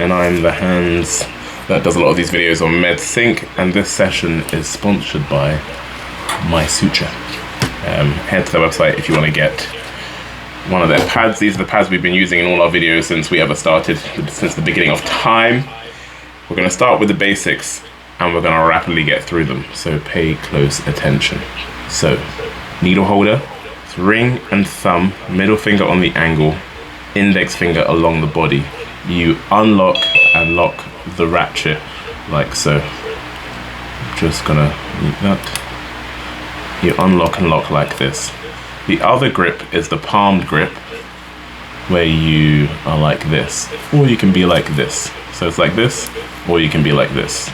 and I'm the hands that does a lot of these videos on MedSync, and this session is sponsored by Microsurgery. Head to their website if you want to get one of their pads. These are the pads we've been using in all our videos since we ever started, since the beginning of time. We're going to start with the basics and we're going to rapidly get through them, so pay close attention. So, needle holder, ring and thumb, middle finger on the angle, index finger along the body. You unlock and lock the ratchet like so. Just gonna mute that. You unlock and lock like this. The other grip is the palmed grip, where you are like this, or you can be like this. So it's like this, or you can be like this,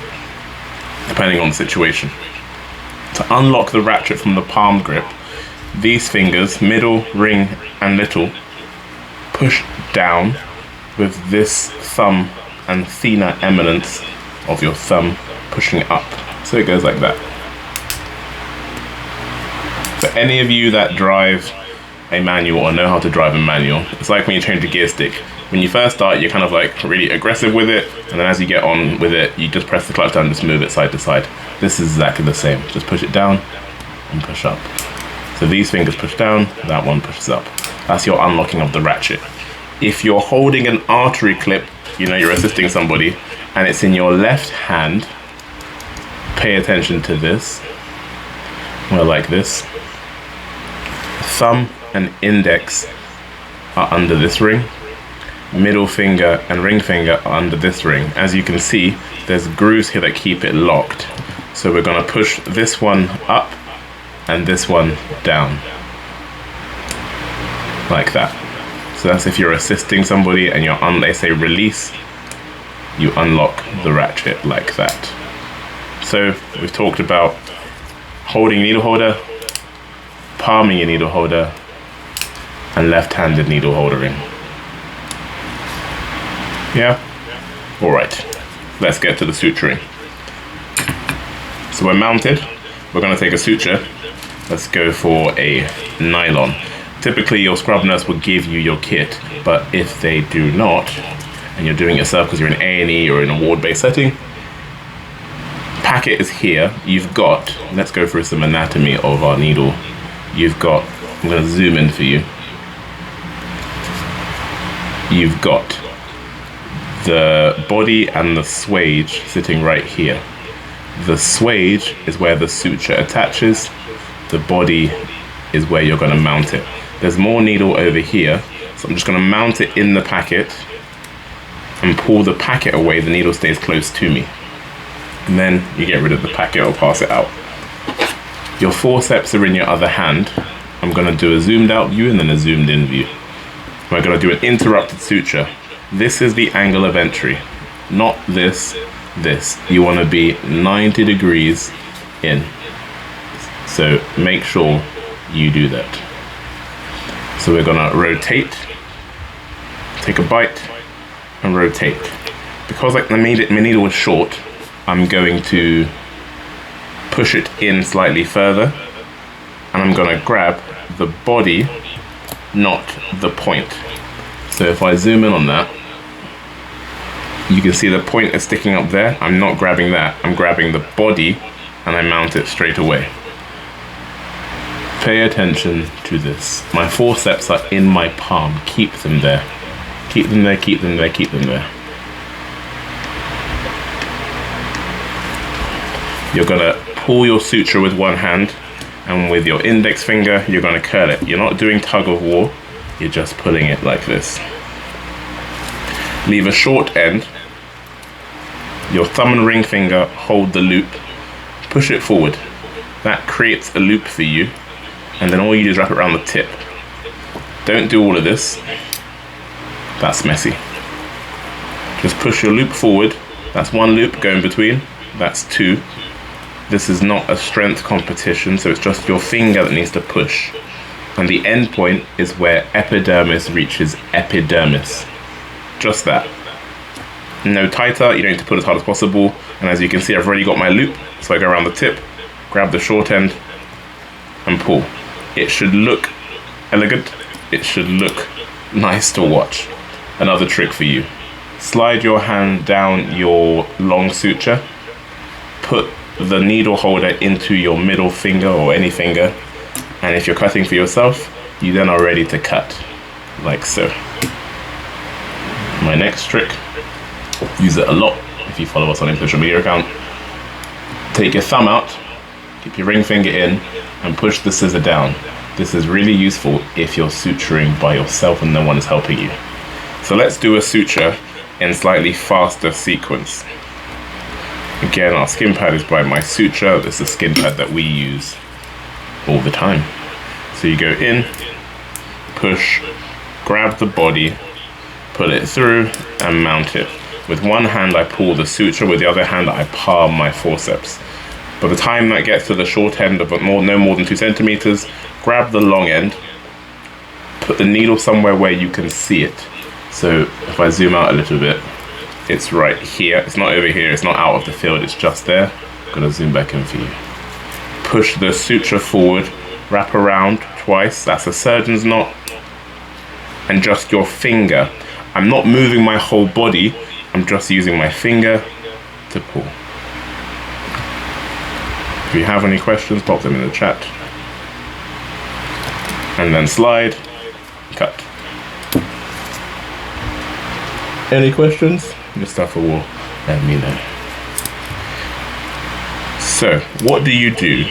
depending on the situation. To unlock the ratchet from the palm grip, these fingers, middle, ring, and little, push down with this thumb and thenar eminence of your thumb pushing up. So it goes like that. For any of you that drive a manual or know how to drive a manual, it's like when you change a gear stick. When you first start, you're kind of like really aggressive with it, and then as you get on with it, you just press the clutch down and just move it side to side. This is exactly the same. Just push it down and push up. So these fingers push down, that one pushes up. That's your unlocking of the ratchet. If you're holding an artery clip, you know you're assisting somebody, and it's in your left hand, pay attention to this. Well, like this. Thumb and index are under this ring. Middle finger and ring finger are under this ring. As you can see, there's grooves here that keep it locked. So we're gonna push this one up and this one down. Like that. So that's if you're assisting somebody and they say release, you unlock the ratchet like that. So we've talked about holding needle holder, palming your needle holder, and left-handed needle holdering. Yeah? Alright, let's get to the suturing. So we're mounted, we're going to take a suture. Let's go for a nylon. Typically your scrub nurse will give you your kit, but if they do not, and you're doing it yourself because you're in A&E or in a ward-based setting, packet is here. You've got, let's go through some anatomy of our needle. You've got, I'm going to zoom in for you. You've got the body and the swage sitting right here. The swage is where the suture attaches. The body is where you're going to mount it. There's more needle over here, so I'm just going to mount it in the packet and pull the packet away. The needle stays close to me. And then you get rid of the packet or pass it out. Your forceps are in your other hand. I'm going to do a zoomed out view and then a zoomed in view. We're going to do an interrupted suture. This is the angle of entry, not this. You want to be 90 degrees in. So make sure you do that. So we're going to rotate, take a bite, and rotate. Because like my needle was short, I'm going to push it in slightly further, and I'm going to grab the body, not the point. So if I zoom in on that, you can see the point is sticking up there. I'm not grabbing that, I'm grabbing the body, and I mount it straight away. Pay attention to this. My forceps are in my palm. Keep them there. Keep them there, keep them there, keep them there. You're gonna pull your suture with one hand, and with your index finger, you're gonna curl it. You're not doing tug of war, you're just pulling it like this. Leave a short end. Your thumb and ring finger hold the loop. Push it forward. That creates a loop for you, and then all you do is wrap it around the tip. Don't do all of this. That's messy. Just push your loop forward. That's one loop, go in between. That's two. This is not a strength competition, so it's just your finger that needs to push. And the end point is where epidermis reaches epidermis. Just that. No tighter, you don't need to pull as hard as possible. And as you can see, I've already got my loop, so I go around the tip, grab the short end, and pull. It should look elegant. It should look nice to watch. Another trick for you. Slide your hand down your long suture, put the needle holder into your middle finger or any finger, and if you're cutting for yourself, you then are ready to cut, like so. My next trick, use it a lot if you follow us on a social media account. Take your thumb out, keep your ring finger in, and push the scissor down. This is really useful if you're suturing by yourself and no one is helping you. So let's do a suture in slightly faster sequence. Again, our skin pad is by my suture. This is a skin pad that we use all the time. So you go in, push, grab the body, pull it through, and mount it. With one hand I pull the suture, with the other hand I palm my forceps. By the time that gets to the short end of no more than 2 centimeters, grab the long end, put the needle somewhere where you can see it. So if I zoom out a little bit, it's right here. It's not over here, it's not out of the field, it's just there. I'm gonna zoom back in for you. Push the suture forward, wrap around twice, that's a surgeon's knot, and just your finger. I'm not moving my whole body, I'm just using my finger to pull. If you have any questions, pop them in the chat. And then slide, cut. Any questions? Just after war, let me know. So, what do you do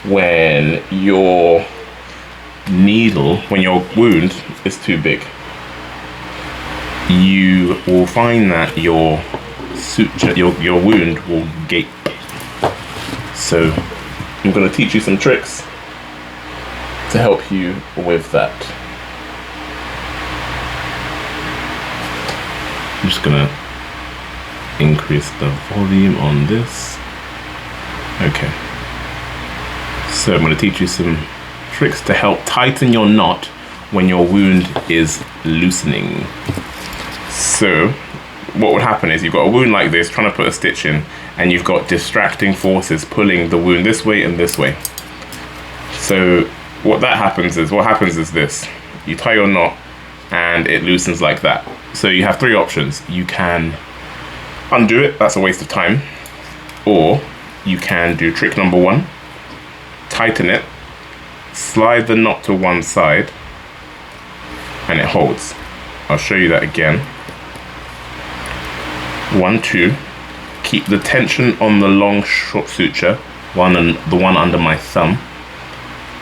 when your needle, when your wound is too big? You will find that your suture, your wound will gape. So, I'm going to teach you some tricks to help you with that. I'm just going to increase the volume on this. Okay. So I'm going to teach you some tricks to help tighten your knot when your wound is loosening. So what would happen is you've got a wound like this, trying to put a stitch in, and you've got distracting forces pulling the wound this way and this way. So what happens is this. You tie your knot and it loosens like that. So you have 3 options. You can undo it, that's a waste of time. Or you can do trick number 1, tighten it, slide the knot to one side, and it holds. I'll show you that again. 1, 2, keep the tension on the long short suture, the one under my thumb.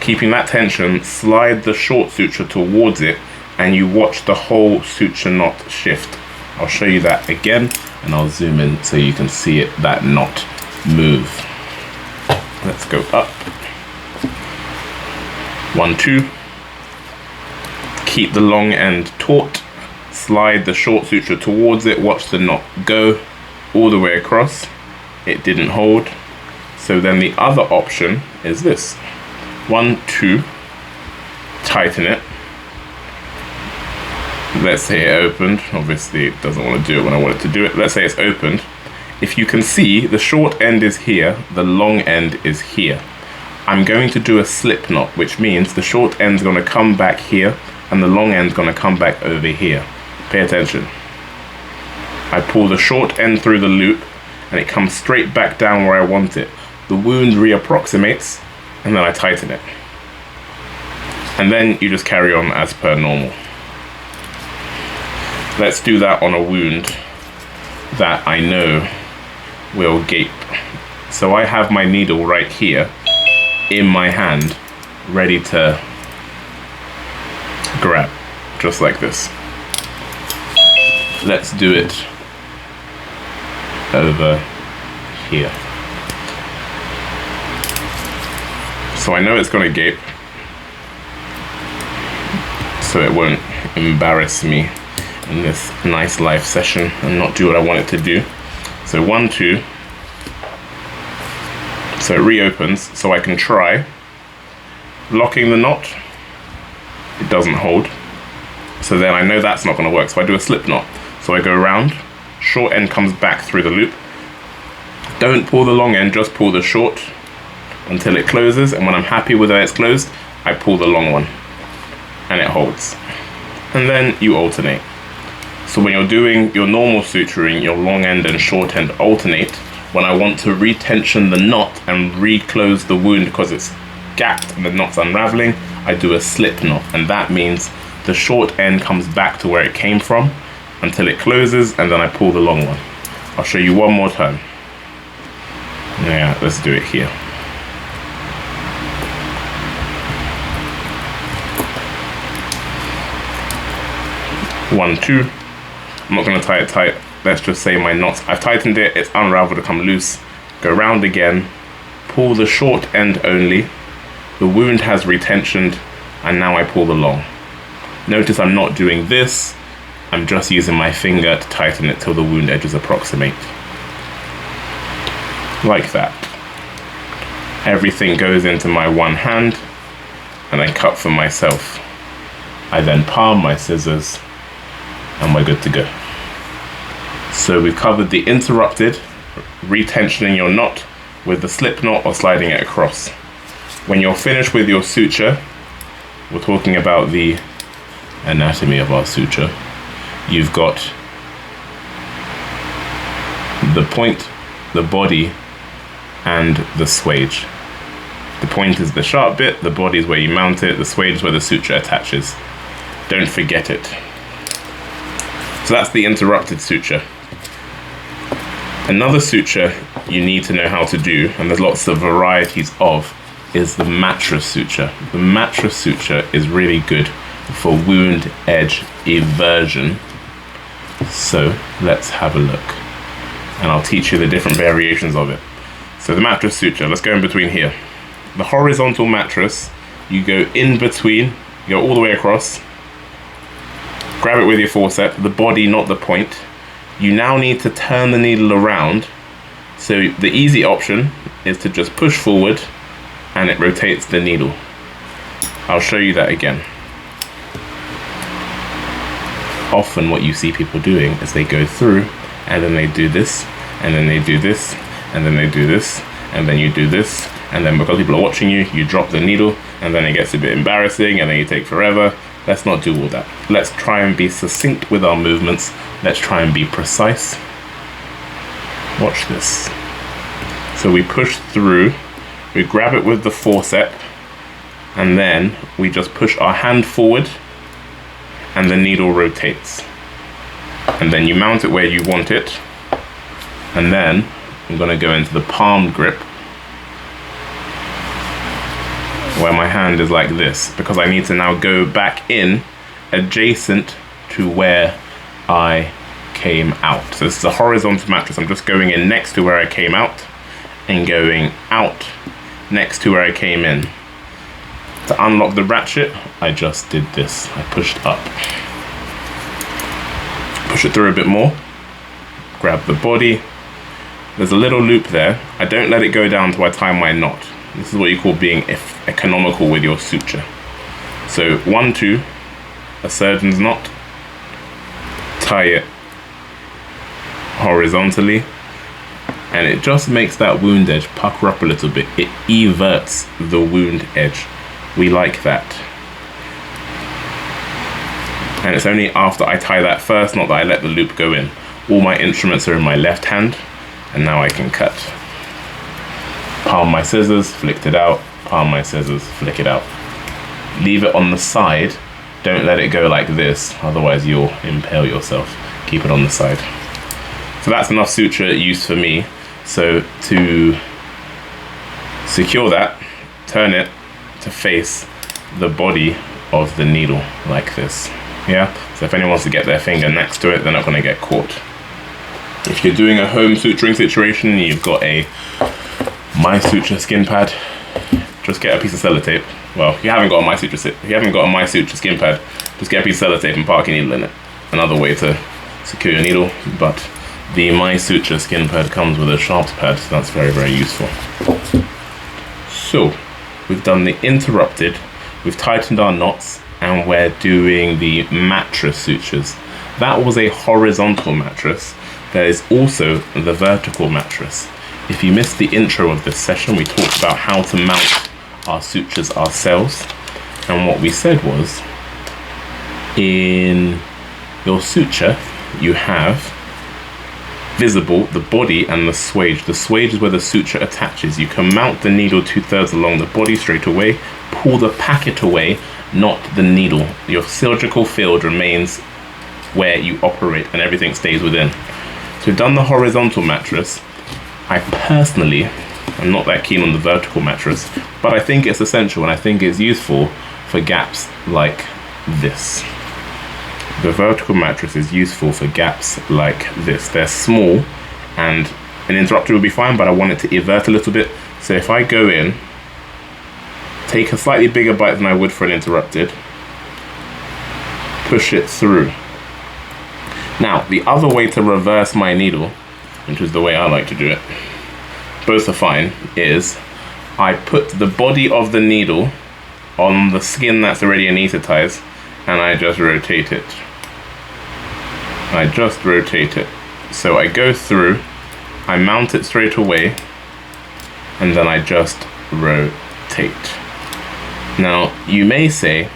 Keeping that tension, slide the short suture towards it, and you watch the whole suture knot shift. I'll show you that again, and I'll zoom in so you can see it, that knot move. Let's go up. 1, 2. Keep the long end taut, slide the short suture towards it, watch the knot go all the way across. It didn't hold. So then the other option is this. 1, 2, tighten it. Let's say it opened. Obviously it doesn't want to do it when I want it to do it. Let's say it's opened. If you can see, the short end is here, the long end is here. I'm going to do a slip knot, which means the short end's going to come back here and the long end's going to come back over here. Pay attention. I pull the short end through the loop and it comes straight back down where I want it. The wound reapproximates and then I tighten it. And then you just carry on as per normal. Let's do that on a wound that I know will gape. So I have my needle right here in my hand, ready to grab, just like this. Let's do it over here. So I know it's going to gape, so it won't embarrass me in this nice live session and not do what I want it to do. So 1, 2. So it reopens, so I can try locking the knot. It doesn't hold. So then I know that's not going to work. So I do a slip knot. So I go around, short end comes back through the loop. Don't pull the long end, just pull the short until it closes. And when I'm happy with where it's closed, I pull the long one and it holds. And then you alternate. So when you're doing your normal suturing, your long end and short end alternate. When I want to retension the knot and reclose the wound because it's gapped and the knot's unraveling, I do a slip knot, and that means the short end comes back to where it came from until it closes, and then I pull the long one. I'll show you one more time. Yeah, let's do it here. One, two. I'm not going to tie it tight. Let's just say my knots. I've tightened it. It's unraveled to come loose. Go round again. Pull the short end only. The wound has retensioned, and now I pull the long. Notice I'm not doing this. I'm just using my finger to tighten it till the wound edges approximate. Like that. Everything goes into my one hand, and I cut for myself. I then palm my scissors, and we're good to go. So we've covered the interrupted, retensioning your knot with the slip knot or sliding it across. When you're finished with your suture, we're talking about the anatomy of our suture. You've got the point, the body, and the swage. The point is the sharp bit, the body is where you mount it, the swage is where the suture attaches. Don't forget it. So that's the interrupted suture. Another suture you need to know how to do, and there's lots of varieties of, is the mattress suture. The mattress suture is really good for wound edge eversion. So let's have a look, and I'll teach you the different variations of it. So the mattress suture, let's go in between here. The horizontal mattress, you go in between, go all the way across, grab it with your forceps, the body, not the point. You now need to turn the needle around. So the easy option is to just push forward and it rotates the needle. I'll show you that again. Often what you see people doing is they go through and then they do this, and then they do this, and then they do this, and then you do this, and then because people are watching you, you drop the needle, and then it gets a bit embarrassing, and then you take forever. Let's not do all that. Let's try and be succinct with our movements. Let's try and be precise. Watch this. So we push through, we grab it with the forceps, and then we just push our hand forward, and the needle rotates. And then you mount it where you want it, and then I'm going to go into the palm grip, where my hand is like this, because I need to now go back in adjacent to where I came out. So this is a horizontal mattress. I'm just going in next to where I came out and going out next to where I came in. To unlock the ratchet, I just did this. I pushed up. Push it through a bit more. Grab the body. There's a little loop there. I don't let it go down till I tie my knot. This is what you call being economical with your suture. So 1, 2, a surgeon's knot, tie it horizontally, and it just makes that wound edge pucker up a little bit. It everts the wound edge. We like that. And it's only after I tie that first knot that I let the loop go in. All my instruments are in my left hand, and now I can cut. Palm my scissors, flicked it out, palm my scissors, flick it out. Leave it on the side, don't let it go like this, otherwise you'll impale yourself. Keep it on the side. So that's enough suture use for me. So to secure that, turn it to face the body of the needle like this. Yeah, so if anyone wants to get their finger next to it, they're not going to get caught. If you're doing a home suturing situation and you've got a MySuture skin pad, just get a piece of sellotape. Well, if you haven't got a MySuture skin pad, just get a piece of sellotape and park your needle in it. Another way to secure your needle, but the MySuture skin pad comes with a sharps pad, so that's very, very useful. So, we've done the interrupted, we've tightened our knots, and we're doing the mattress sutures. That was a horizontal mattress. There is also the vertical mattress. If you missed the intro of this session, we talked about how to mount our sutures ourselves. And what we said was, in your suture, you have visible the body and the swage. The swage is where the suture attaches. You can mount the needle 2/3 along the body straight away, pull the packet away, not the needle. Your surgical field remains where you operate and everything stays within. So we've done the horizontal mattress. I personally am not that keen on the vertical mattress, but I think it's essential and I think it's useful for gaps like this. The vertical mattress is useful for gaps like this. They're small and an interrupted will be fine, but I want it to evert a little bit. So if I go in, take a slightly bigger bite than I would for an interrupted, push it through. Now, the other way to reverse my needle, which is the way I like to do it, both are fine, is I put the body of the needle on the skin that's already anesthetized and I just rotate it. I just rotate it. So I go through, I mount it straight away, and then I just rotate. Now, you may say,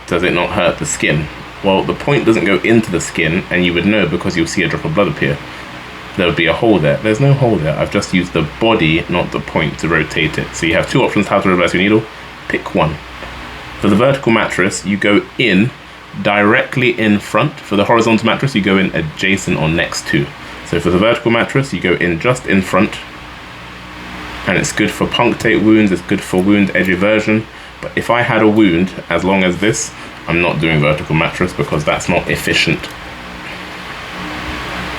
does it not hurt the skin? Well, the point doesn't go into the skin, and you would know because you'll see a drop of blood appear. There would be a hole there. There's no hole there. I've just used the body, not the point, to rotate it. So you have two options how to reverse your needle. Pick one. For the vertical mattress, you go in directly in front. For the horizontal mattress, you go in adjacent or next to. So for the vertical mattress, you go in just in front, and it's good for punctate wounds, it's good for wound edge eversion. But if I had a wound as long as this, I'm not doing vertical mattress because that's not efficient.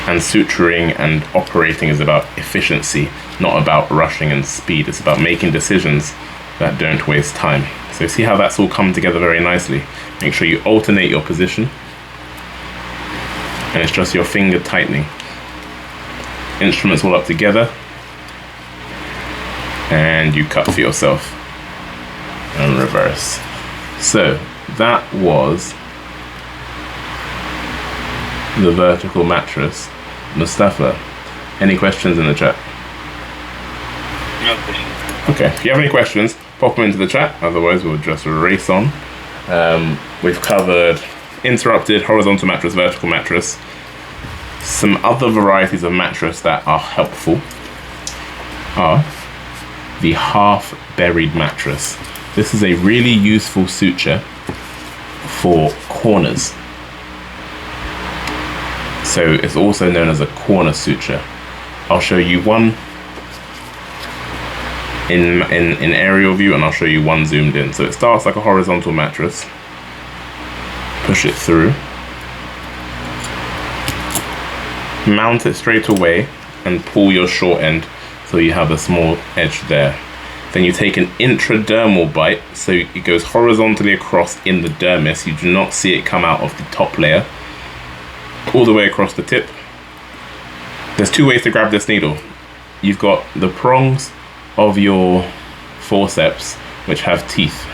And suturing and operating is about efficiency, not about rushing and speed. It's about making decisions that don't waste time. So see how that's all come together very nicely. Make sure you alternate your position, and it's just your finger tightening. Instruments all up together, and you cut for yourself and reverse. So that was the vertical mattress. Mustafa, any questions in the chat? No questions. Okay, if you have any questions, pop them into the chat, otherwise we'll just race on. We've covered interrupted, horizontal mattress, vertical mattress. Some other varieties of mattress that are helpful are the half-buried mattress. This is a really useful suture for corners. So it's also known as a corner suture. I'll show you one in aerial view, and I'll show you one zoomed in. So it starts like a horizontal mattress. Push it through. Mount it straight away and pull your short end so you have a small edge there. Then you take an intradermal bite, so it goes horizontally across in the dermis. You do not see it come out of the top layer, all the way across the tip. There's two ways to grab this needle. You've got the prongs of your forceps, which have teeth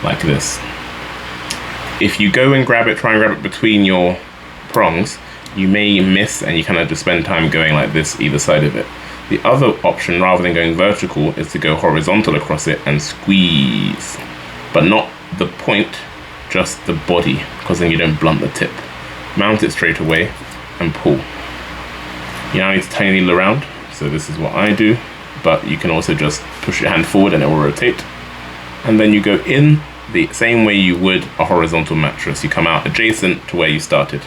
like this. If you go and grab it, try and grab it between your prongs, you may miss, and you kind of just spend time going like this either side of it. The other option, rather than going vertical, is to go horizontal across it and squeeze, but not the point, just the body, because then you don't blunt the tip. Mount it straight away and pull. You now need to turn your needle around, so this is what I do, but you can also just push your hand forward and it will rotate. And then you go in the same way you would a horizontal mattress. You come out adjacent to where you started.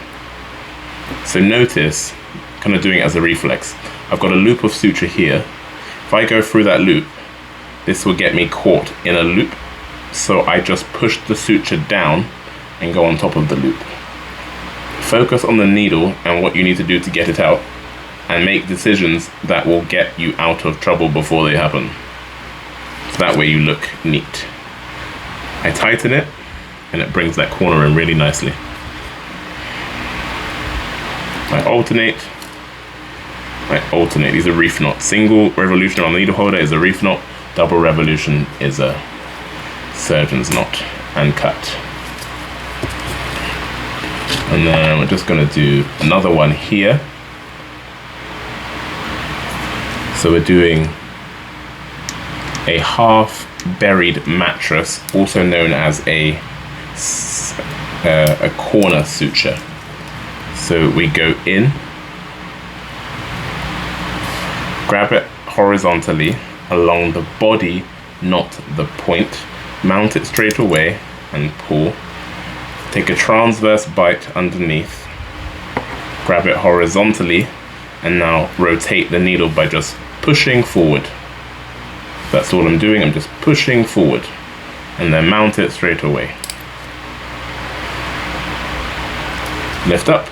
So notice, kind of doing it as a reflex. I've got a loop of suture here. If I go through that loop, this will get me caught in a loop. So I just push the suture down and go on top of the loop. Focus on the needle and what you need to do to get it out, and make decisions that will get you out of trouble before they happen. So that way you look neat. I tighten it and it brings that corner in really nicely. I alternate. These are reef knots. Single revolution on the needle holder is a reef knot. Double revolution is a surgeon's knot, and cut. And then we're just going to do another one here. So we're doing a half-buried mattress, also known as a corner suture. So we go in, grab it horizontally along the body, not the point, mount it straight away and pull. Take a transverse bite underneath, grab it horizontally, and now rotate the needle by just pushing forward. That's all I'm doing, I'm just pushing forward, and then mount it straight away. Lift up.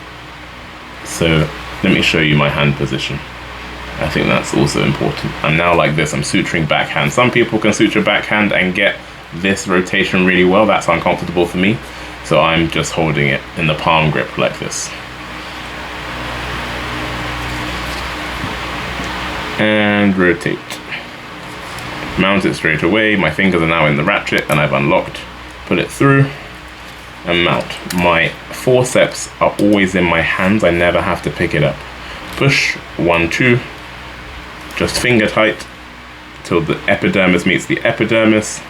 So let me show you my hand position. I think that's also important. I'm now like this, I'm suturing backhand. Some people can suture backhand and get this rotation really well. That's uncomfortable for me. So I'm just holding it in the palm grip like this. And rotate. Mount it straight away. My fingers are now in the ratchet and I've unlocked. Put it through and mount. My forceps are always in my hands. I never have to pick it up. Push, 1, 2. Just finger tight till the epidermis meets the epidermis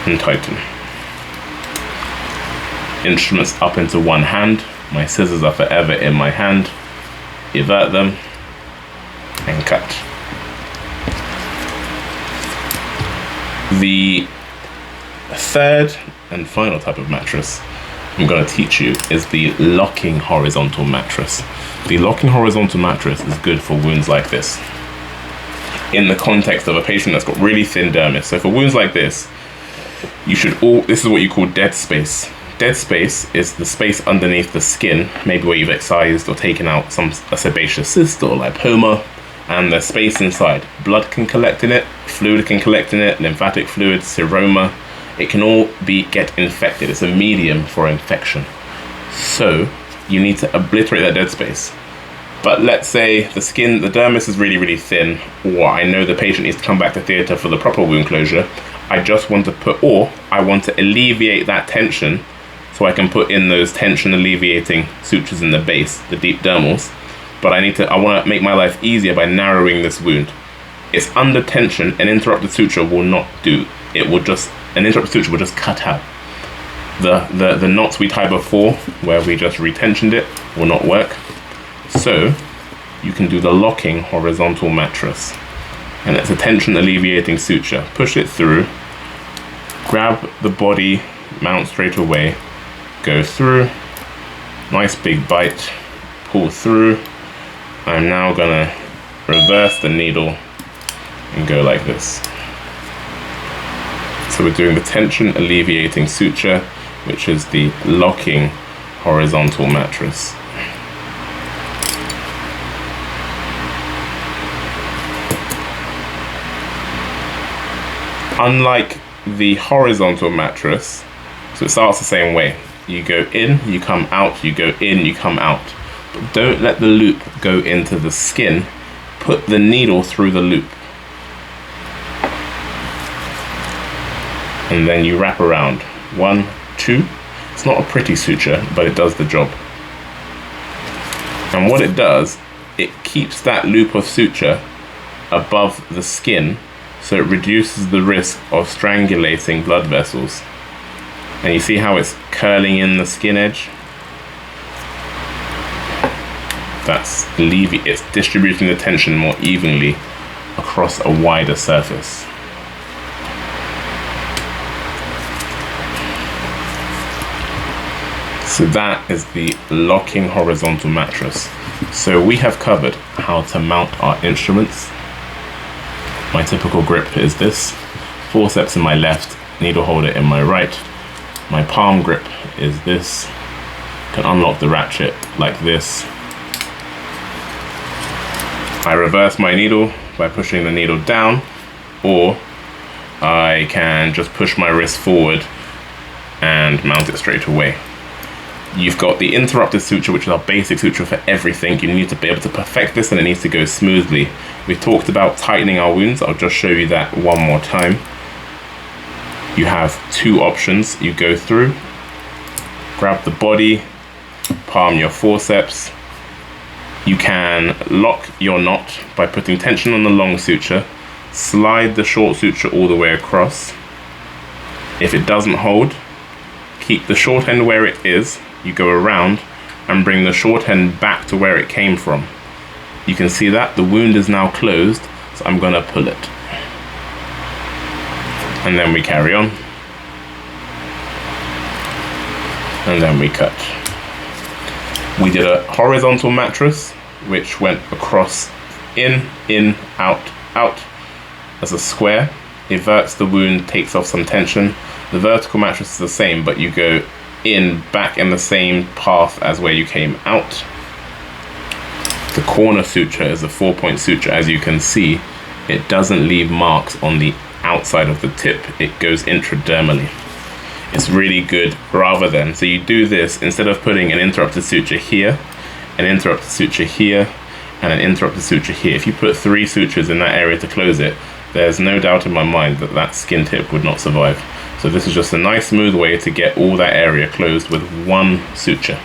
and tighten. Instruments up into one hand. My scissors are forever in my hand. Invert them and cut. The third and final type of mattress I'm going to teach you is the locking horizontal mattress. The locking horizontal mattress is good for wounds like this, in the context of a patient that's got really thin dermis. So for wounds like this, this is what you call dead space. Dead space is the space underneath the skin, maybe where you've excised or taken out a sebaceous cyst or lipoma, and the space inside. Blood can collect in it, fluid can collect in it, lymphatic fluid, seroma. It can all get infected. It's a medium for infection. So you need to obliterate that dead space. But let's say the dermis is really, really thin, or I know the patient needs to come back to theatre for the proper wound closure. I want to alleviate that tension, so I can put in those tension alleviating sutures in the base, the deep dermals. But I want to make my life easier by narrowing this wound. It's under tension. An interrupted suture will not do. An interrupted suture will just cut out. The knots we tied before, where we just retensioned it, will not work. So you can do the locking horizontal mattress, and it's a tension alleviating suture. Push it through, grab the body, mount straight away, go through, nice big bite, pull through. I'm now gonna reverse the needle and go like this. So we're doing the tension alleviating suture, which is the locking horizontal mattress. Unlike the horizontal mattress, so it starts the same way. You go in, you come out, you go in, you come out. But don't let the loop go into the skin. Put the needle through the loop. And then you wrap around. 1, 2. It's not a pretty suture, but it does the job. And what it does, it keeps that loop of suture above the skin, so it reduces the risk of strangulating blood vessels. And you see how it's curling in the skin edge? It's distributing the tension more evenly across a wider surface. So that is the locking horizontal mattress. So we have covered how to mount our instruments. My typical grip is this. Forceps in my left, needle holder in my right. My palm grip is this. Can unlock the ratchet like this. I reverse my needle by pushing the needle down, or I can just push my wrist forward and mount it straight away. You've got the interrupted suture, which is our basic suture for everything. You need to be able to perfect this, and it needs to go smoothly. We talked about tightening our wounds. I'll just show you that one more time. You have two options. You go through, grab the body, palm your forceps. You can lock your knot by putting tension on the long suture, slide the short suture all the way across. If it doesn't hold, keep the short end where it is. You go around and bring the short end back to where it came from. You can see that the wound is now closed, so I'm going to pull it. And then we carry on. And then we cut. We did a horizontal mattress, which went across, in, out, out as a square. Everts the wound, takes off some tension. The vertical mattress is the same, but you go in, back in the same path as where you came out. The corner suture is a 4-point suture. As you can see, it doesn't leave marks on the outside of the tip. It goes intradermally. It's really good rather than, so you do this instead of putting an interrupted suture here, an interrupted suture here, and an interrupted suture here. If you put 3 sutures in that area to close it, there's no doubt in my mind that that skin tip would not survive. So this is just a nice smooth way to get all that area closed with 1 suture.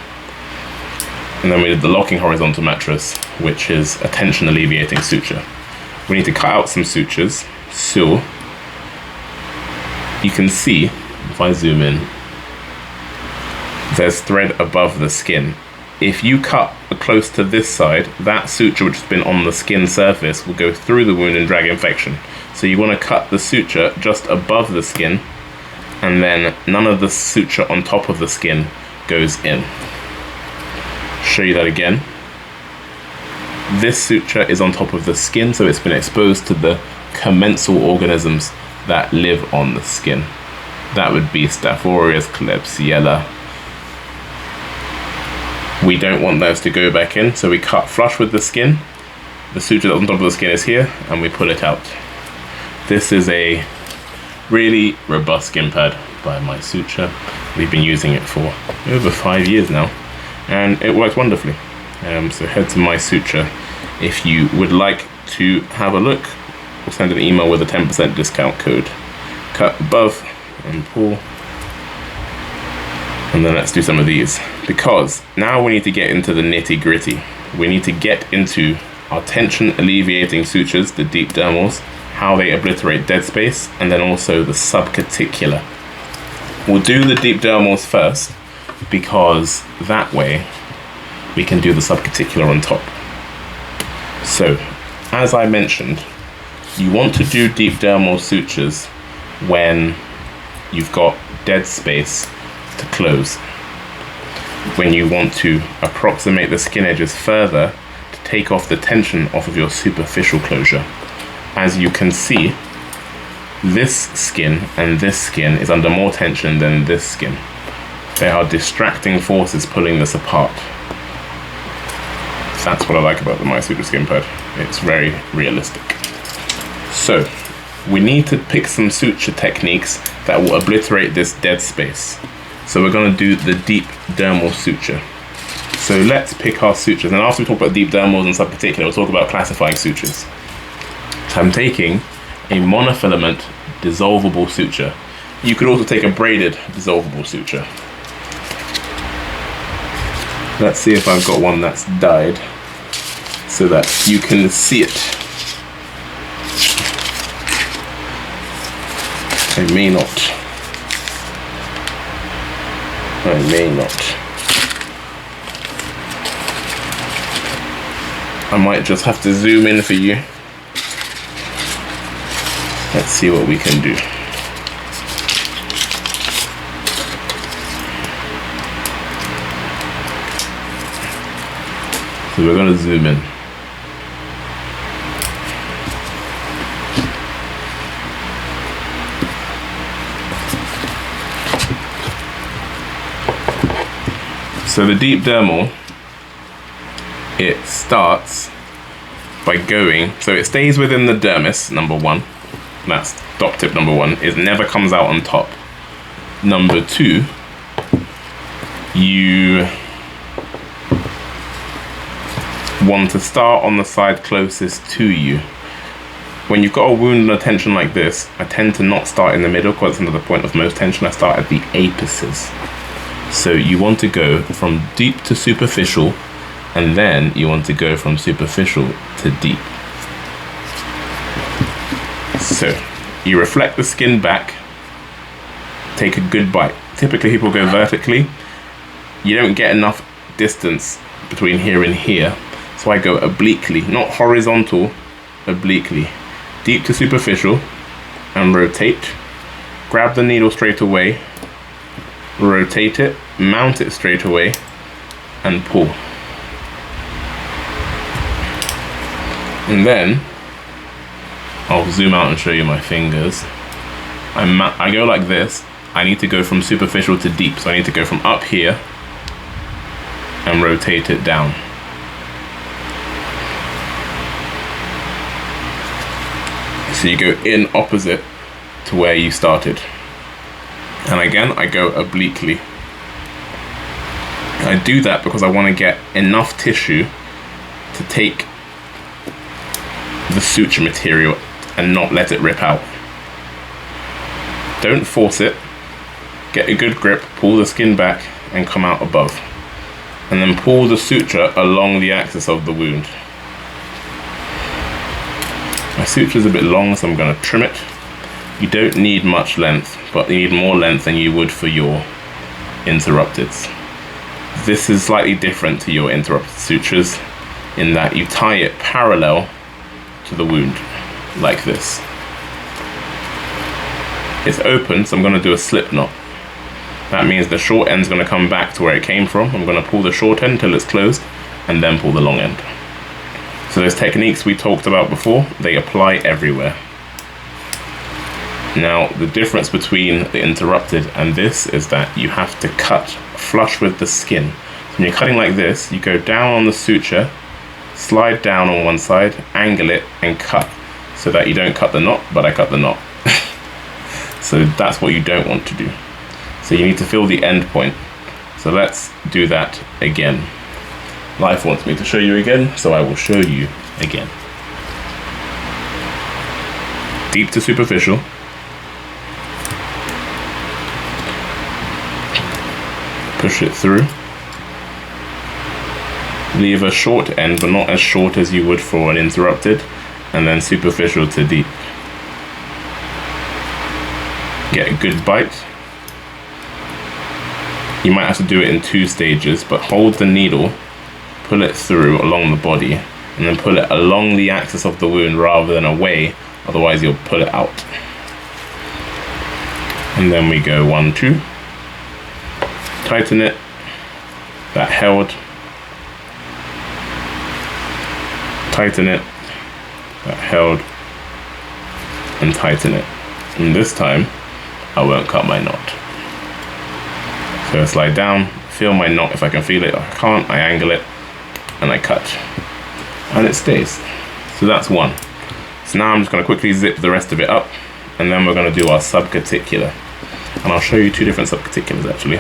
And then we did the locking horizontal mattress, which is a tension alleviating suture. We need to cut out some sutures, so you can see, if I zoom in, there's thread above the skin. If you cut close to this side, that suture which has been on the skin surface will go through the wound and drag infection. So you want to cut the suture just above the skin, and then none of the suture on top of the skin goes in. Show you that again. This suture is on top of the skin, so it's been exposed to the commensal organisms that live on the skin. That would be Staph aureus, Klebsiella. We don't want those to go back in, so we cut flush with the skin. The suture on top of the skin is here, and we pull it out. This is a really robust skin pad by Microsurgery. We've been using it for over 5 years now, and it works wonderfully. So head to Microsurgery if you would like to have a look. We'll send an email with a 10% discount code. Cut above and pull. And then let's do some of these, because now we need to get into the nitty gritty. We need to get into our tension alleviating sutures, the deep dermals, how they obliterate dead space, and then also the subcuticular. We'll do the deep dermals first, because that way we can do the subcuticular on top. So, as I mentioned, you want to do deep dermal sutures when you've got dead space to close. When you want to approximate the skin edges further to take off the tension off of your superficial closure. As you can see, this skin and this skin is under more tension than this skin. There are distracting forces pulling this apart. That's what I like about the Microsurgery skin pad. It's very realistic. So, we need to pick some suture techniques that will obliterate this dead space. So we're going to do the deep dermal suture. So let's pick our sutures, and after we talk about deep dermals and subcuticular, we'll talk about classifying sutures. So I'm taking a monofilament dissolvable suture. You could also take a braided dissolvable suture. Let's see if I've got one that's dyed so that you can see it. I may not. I may not. I might just have to zoom in for you. Let's see what we can do. So we're going to zoom in. So the deep dermal, it starts by going, so it stays within the dermis, number one. That's dot tip number one. It never comes out on top. Number two, you want to start on the side closest to you. When you've got a wound and a tension like this, I tend to not start in the middle because it's another point of most tension. I start at the apices. So you want to go from deep to superficial, and then you want to go from superficial to deep. So you reflect the skin back, take a good bite. Typically people go vertically. You don't get enough distance between here and here. So I go obliquely, not horizontal, obliquely. Deep to superficial, and rotate. Grab the needle straight away, rotate it, mount it straight away, and pull. And then I'll zoom out and show you my fingers. I go like this. I need to go from superficial to deep, so I need to go from up here and rotate it down. So you go in opposite to where you started. And again, I go obliquely. I do that because I want to get enough tissue to take the suture material and not let it rip out. Don't force it. Get a good grip, pull the skin back and come out above. And then pull the suture along the axis of the wound. My suture is a bit long, so I'm going to trim it. You don't need much length, but you need more length than you would for your interrupteds. This is slightly different to your interrupted sutures in that you tie it parallel to the wound, like this. It's open, so I'm going to do a slip knot. That means the short end's going to come back to where it came from. I'm going to pull the short end till it's closed, and then pull the long end. So those techniques we talked about before, they apply everywhere. Now, the difference between the interrupted and this is that you have to cut flush with the skin. So when you're cutting like this, you go down on the suture, slide down on one side, angle it, and cut. So that you don't cut the knot, but I cut the knot. So that's what you don't want to do. So you need to feel the end point. So let's do that again. Life wants me to show you again, so I will show you again. Deep to superficial. Push it through. Leave a short end, but not as short as you would for an interrupted, and then superficial to deep. Get a good bite. You might have to do it in 2 stages, but hold the needle, pull it through along the body, and then pull it along the axis of the wound rather than away, otherwise you'll pull it out. And then we go 1, 2. Tighten it. That held. Tighten it. That held. And tighten it. And this time, I won't cut my knot. So I slide down, feel my knot if I can feel it. If I can't, I angle it, and I cut. And it stays. So that's one. So now I'm just going to quickly zip the rest of it up, and then we're going to do our subcuticular. And I'll show you 2 different subcuticulars actually.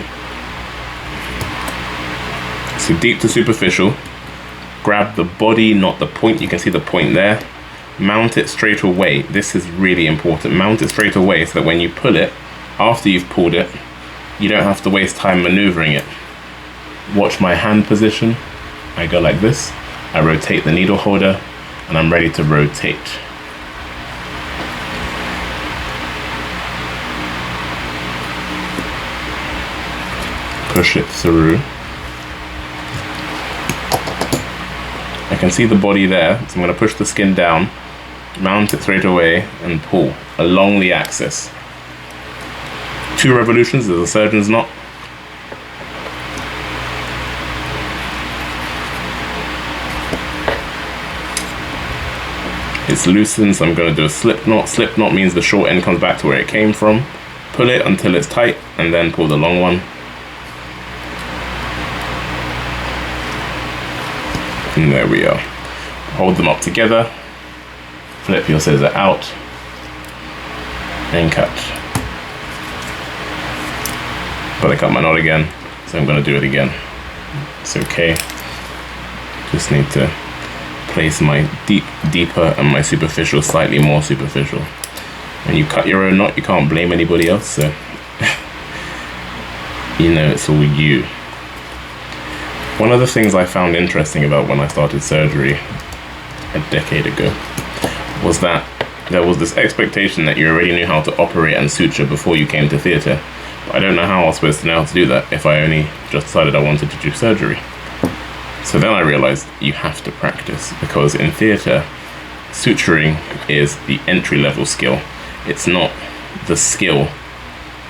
So deep to superficial, grab the body, not the point. You can see the point there. Mount it straight away. This is really important. Mount it straight away so that when you pull it, after you've pulled it, you don't have to waste time maneuvering it. Watch my hand position. I go like this. I rotate the needle holder, and I'm ready to rotate. Push it through. I can see the body there, so I'm going to push the skin down, mount it straight away, and pull along the axis. 2 revolutions is a surgeon's knot. It's loosened, so I'm going to do a slip knot. Slip knot means the short end comes back to where it came from. Pull it until it's tight, and then pull the long one. And there we are. Hold them up together. Flip your scissor out. And cut. But I cut my knot again, so I'm going to do it again. It's okay. Just need to place my deeper and my superficial slightly more superficial. When you cut your own knot, you can't blame anybody else, so you know it's all you. One of the things I found interesting about when I started surgery a decade ago was that there was this expectation that you already knew how to operate and suture before you came to theatre. I don't know how I was supposed to know how to do that if I only just decided I wanted to do surgery. So then I realized you have to practice, because in theatre, suturing is the entry-level skill. It's not the skill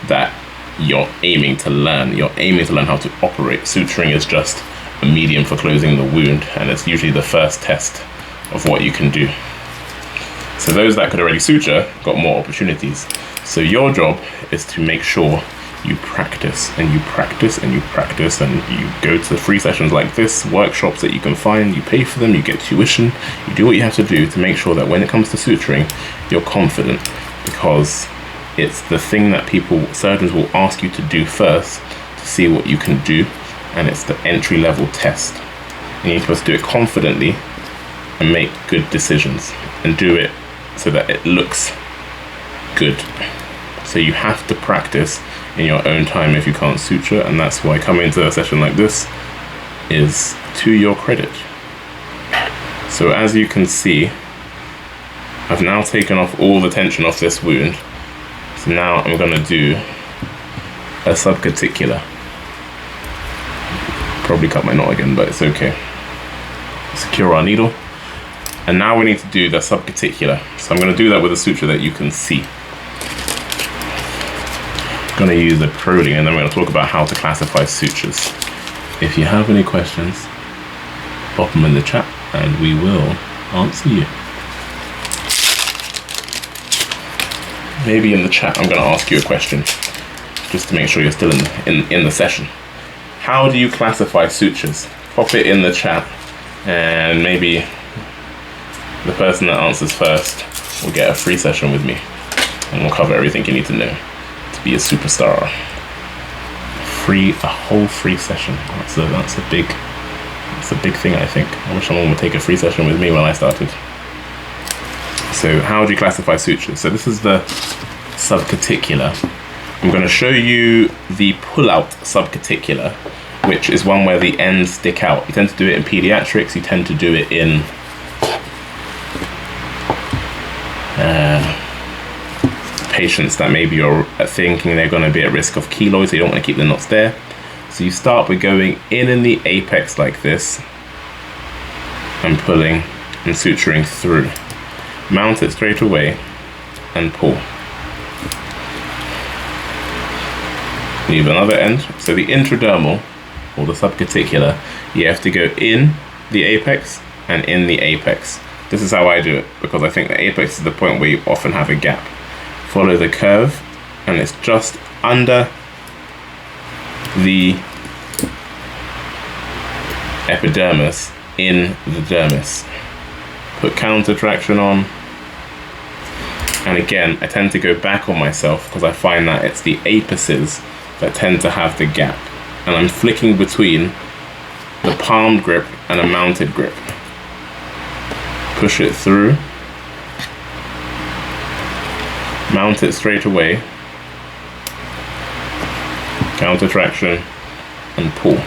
that you're aiming to learn. You're aiming to learn how to operate. Suturing is just a medium for closing the wound, and it's usually the first test of what you can do. So those that could already suture got more opportunities. So your job is to make sure you practice and you practice and you practice, and you go to free sessions like this, workshops that you can find, you pay for them, you get tuition, you do what you have to do to make sure that when it comes to suturing, you're confident, because it's the thing that surgeons will ask you to do first to see what you can do, and it's the entry-level test. And you're supposed to do it confidently and make good decisions and do it so that it looks good. So you have to practice in your own time if you can't suture, and that's why coming to a session like this is to your credit. So as you can see, I've now taken off all the tension off this wound. So now I'm going to do a subcuticular. Probably cut my knot again, but it's okay. Secure our needle. And now we need to do the subcuticular. So I'm going to do that with a suture that you can see. I'm going to use the proline, and then we're going to talk about how to classify sutures. If you have any questions, pop them in the chat and we will answer you. Maybe in the chat I'm going to ask you a question, just to make sure you're still in the session. How do you classify sutures? Pop it in the chat, and maybe the person that answers first will get a free session with me, and we'll cover everything you need to know to be a superstar. A whole free session. That's a big thing, I think. I wish someone would take a free session with me when I started. So how do you classify sutures? So this is the subcuticular. I'm going to show you the pull-out subcuticular, which is one where the ends stick out. You tend to do it in pediatrics. You tend to do it in patients that maybe you're thinking they're going to be at risk of keloids, so you don't want to keep the knots there. So you start with going in the apex like this and pulling and suturing through. Mount it straight away and pull. Leave another end. So the intradermal or the subcuticular, you have to go in the apex and in the apex. This is how I do it, because I think the apex is the point where you often have a gap. Follow the curve, and it's just under the epidermis in the dermis. Put counter traction on, and again I tend to go back on myself because I find that it's the apices that tend to have the gap, and I'm flicking between the palm grip and a mounted grip. Push it through, mount it straight away, counter traction, and pull.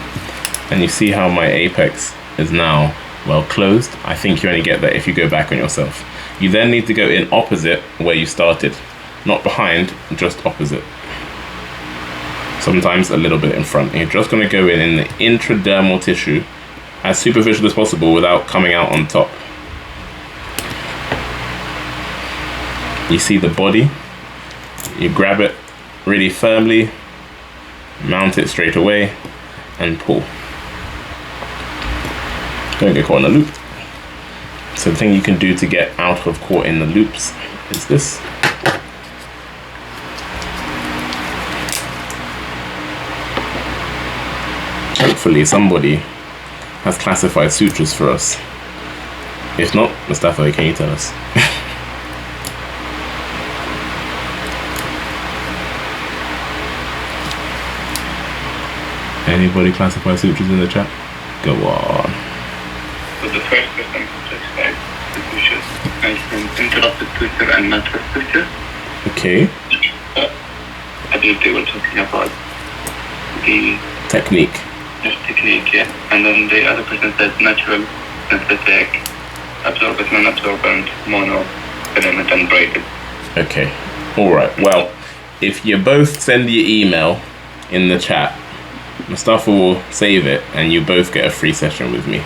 And you see how my apex is now well closed. I think you only get that if you go back on yourself. You then need to go in opposite where you started, not behind, just opposite. Sometimes a little bit in front. And you're just going to go in the intradermal tissue as superficial as possible without coming out on top. You see the body, you grab it really firmly, mount it straight away, and pull. Don't get caught in the loop. So the thing you can do to get out of caught in the loops is this. Hopefully somebody has classified sutures for us. If not, Mustafa, can you tell us? Anybody classify sutures in the chat? Go on. So the first question to describe the sutures, I think interrupted suture and natural suture. Okay. I believe they were talking about the technique. Technique, yeah. And then the other person said natural, synthetic, absorbent, non-absorbent, mono, filament, and braided. Okay. All right. Well, if you both send your email in the chat, Mustafa will save it and you both get a free session with me.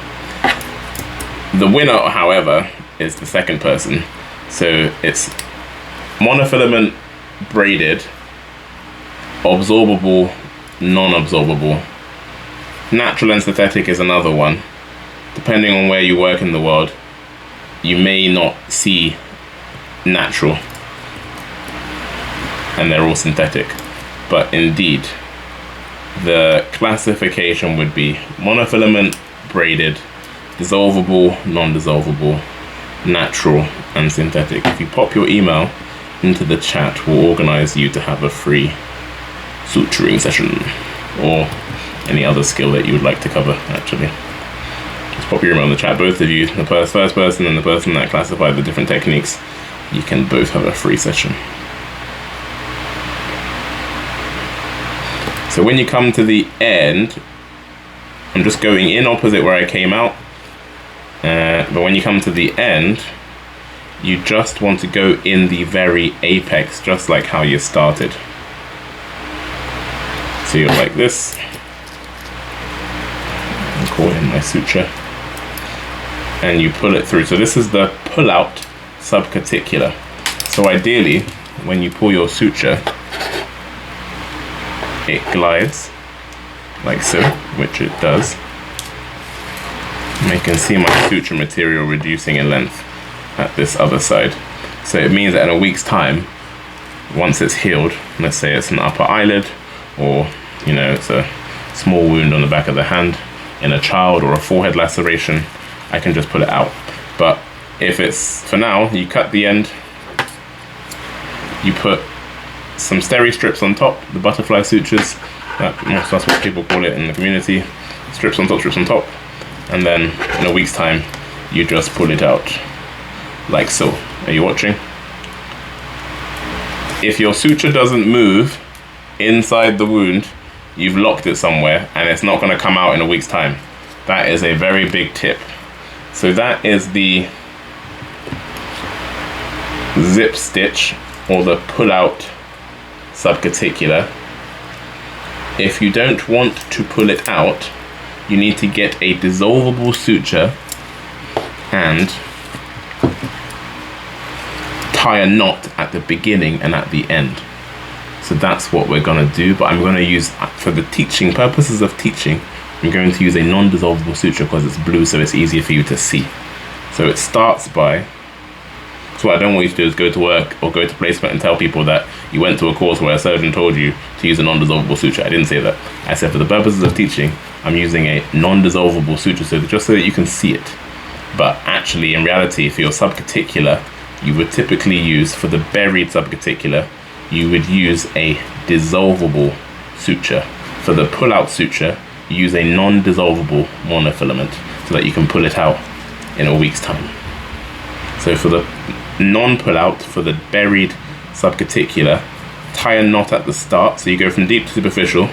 The winner, however, is the second person. So it's monofilament braided, absorbable, non-absorbable. Natural and synthetic is another one. Depending on where you work in the world, you may not see natural and they're all synthetic, but indeed the classification would be monofilament braided, dissolvable, non-dissolvable, natural and synthetic. If you pop your email into the chat, we'll organize you to have a free suturing session or any other skill that you would like to cover. Actually, just pop your email in the chat, both of you, the first person and the person that classified the different techniques. You can both have a free session. So when you come to the end, I'm just going in opposite where I came out, but when you come to the end, you just want to go in the very apex, just like how you started. So you're like this. I'll call in my suture, and you pull it through. So this is the pull out subcuticular. So ideally, when you pull your suture, it glides like so, which it does. And you can see my suture material reducing in length at this other side. So it means that in a week's time, once it's healed, let's say it's an upper eyelid, or it's a small wound on the back of the hand in a child, or a forehead laceration, I can just pull it out. But if it's, for now, you cut the end, you put some steri strips on top, the butterfly sutures, that's what people call it in the community, strips on top, and then in a week's time, you just pull it out, like so. Are you watching? If your suture doesn't move inside the wound, you've locked it somewhere and it's not going to come out in a week's time. That is a very big tip. So that is the zip stitch, or the pull out subcuticular. If you don't want to pull it out, you need to get a dissolvable suture and tie a knot at the beginning and at the end. So that's what we're going to do, but I'm going to use, for the teaching purposes of teaching, I'm going to use a non-dissolvable suture because it's blue, so it's easier for you to see. So it starts by, so what I don't want you to do is go to work or go to placement and tell people that you went to a course where a surgeon told you to use a non-dissolvable suture. I didn't say that. I said for the purposes of teaching, I'm using a non-dissolvable suture, so just so that you can see it. But actually, in reality, for your subcuticular, you would typically use, for the buried subcuticular, you would use a dissolvable suture. For the pull-out suture, you use a non-dissolvable monofilament so that you can pull it out in a week's time. So for the non-pull-out, for the buried subcuticular, tie a knot at the start, so you go from deep to superficial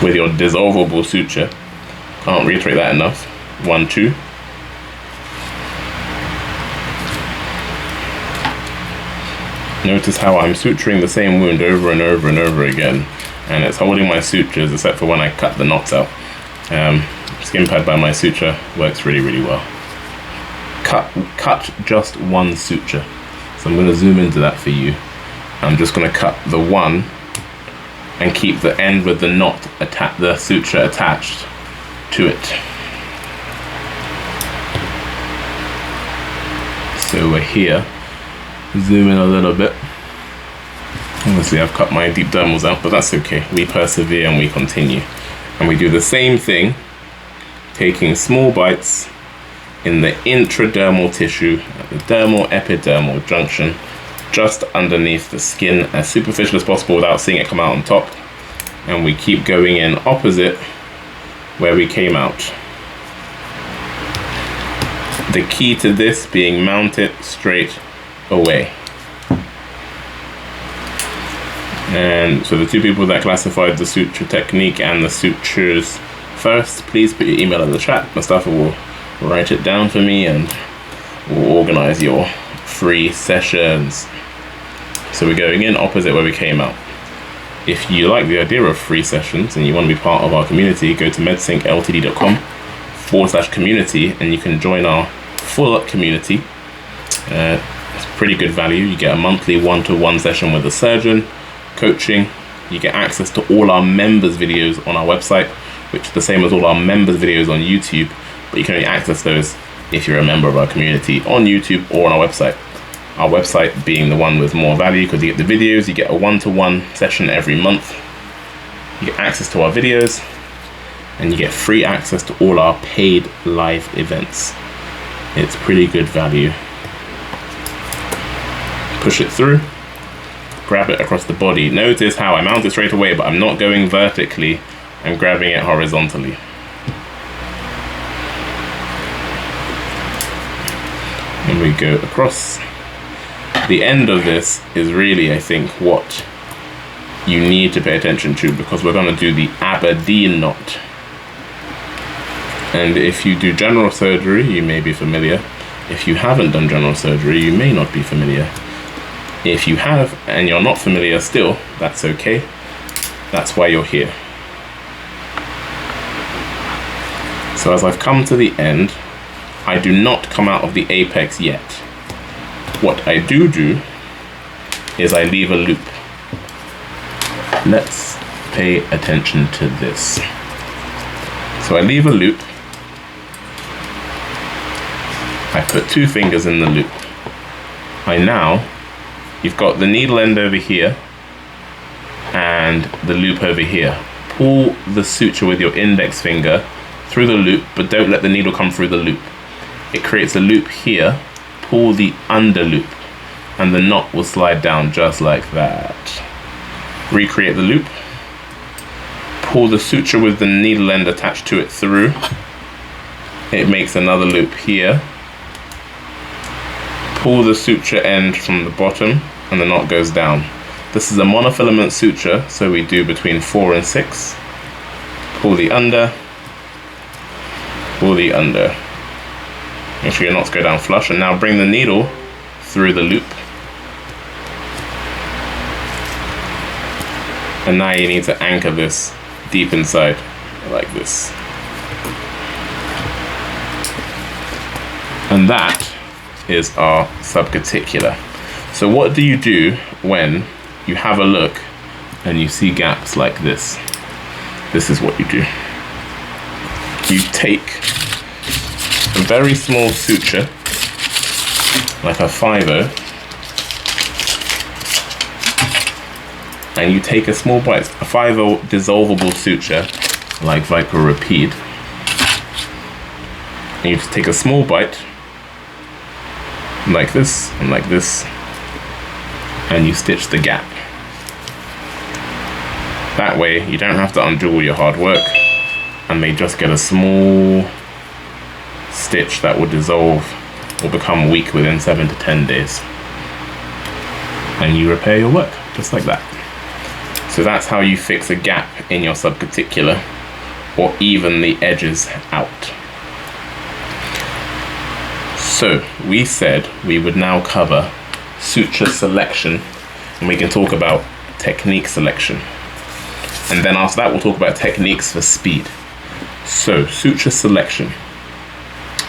with your dissolvable suture. Can't reiterate that enough. 1, 2. Notice how I'm suturing the same wound over and over and over again, and it's holding my sutures except for when I cut the knots out. Skin pad by my suture works really, really well. Cut just one suture. So I'm going to zoom into that for you. I'm just going to cut the one and keep the end with the knot, the suture attached to it. So we're here. Zoom in a little bit. Obviously I've cut my deep dermals out, but that's okay. We persevere and we continue. And we do the same thing, taking small bites in the intradermal tissue, at the dermal epidermal junction, just underneath the skin, as superficial as possible without seeing it come out on top. And we keep going in opposite where we came out. The key to this being mount it straight away. And so the two people that classified the suture technique and the sutures first, please put your email in the chat. Mustafa will write it down for me and we'll organize your free sessions. So we're going in opposite where we came out. If you like the idea of free sessions and you want to be part of our community, go to medsyncltd.com/community and you can join our full community. It's pretty good value. You get a monthly one-to-one session with a surgeon, coaching. You get access to all our members videos on our website, which is the same as all our members videos on YouTube, but you can only access those if you're a member of our community on YouTube or on our website. Our website being the one with more value because you get the videos, you get a one-to-one session every month, you get access to our videos, and you get free access to all our paid live events. It's pretty good value. Push it through, grab it across the body. Notice how I mount it straight away, but I'm not going vertically, I'm grabbing it horizontally. And we go across. The end of this is really, I think, what you need to pay attention to, because we're going to do the Aberdeen knot. And if you do general surgery, you may be familiar. If you haven't done general surgery, you may not be familiar. If you have and you're not familiar still, that's okay. That's why you're here. So as I've come to the end, I do not come out of the apex yet. What I do is I leave a loop. Let's pay attention to this. So I leave a loop. I put 2 fingers in the loop. You've got the needle end over here and the loop over here. Pull the suture with your index finger through the loop, but don't let the needle come through the loop. It creates a loop here. Pull the under loop and the knot will slide down just like that. Recreate the loop. Pull the suture with the needle end attached to it through. It makes another loop here. Pull the suture end from the bottom and the knot goes down. This is a monofilament suture, so we do between 4 and 6. Pull the under. Pull the under. Make sure your knots go down flush, and now bring the needle through the loop. And now you need to anchor this deep inside, like this. And that is our subcuticular. So what do you do when you have a look and you see gaps like this? This is what you do. You take a very small suture, like a 5/0, and you take a small bite, a 5/0 dissolvable suture, like Microsurgery, and you just take a small bite, like this, and you stitch the gap. That way, you don't have to undo all your hard work, and they just get a small stitch that will dissolve or become weak within 7 to 10 days. And you repair your work, just like that. So that's how you fix a gap in your subcuticular, or even the edges out. So we said we would now cover suture selection, and we can talk about technique selection. And then after that, we'll talk about techniques for speed. So suture selection.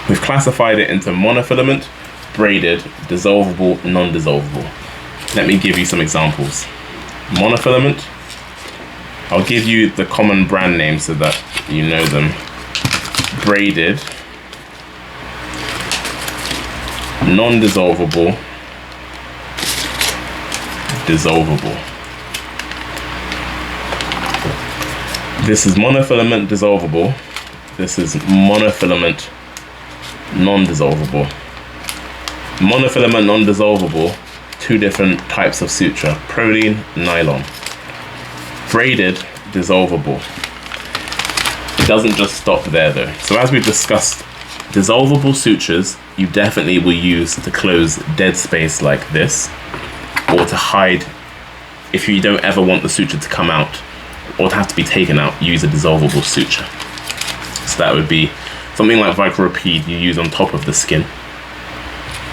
We've classified it into monofilament, braided, dissolvable, non-dissolvable. Let me give you some examples. Monofilament, I'll give you the common brand names so that you know them. Braided, non-dissolvable, dissolvable. This is monofilament dissolvable. This is monofilament non-dissolvable. Monofilament non-dissolvable, 2 different types of suture, proline, nylon. Braided, dissolvable. It doesn't just stop there though. So as we've discussed, dissolvable sutures you definitely will use to close dead space like this, or to hide if you don't ever want the suture to come out or to have to be taken out. Use a dissolvable suture. So that would be something like Microsurgery you use on top of the skin.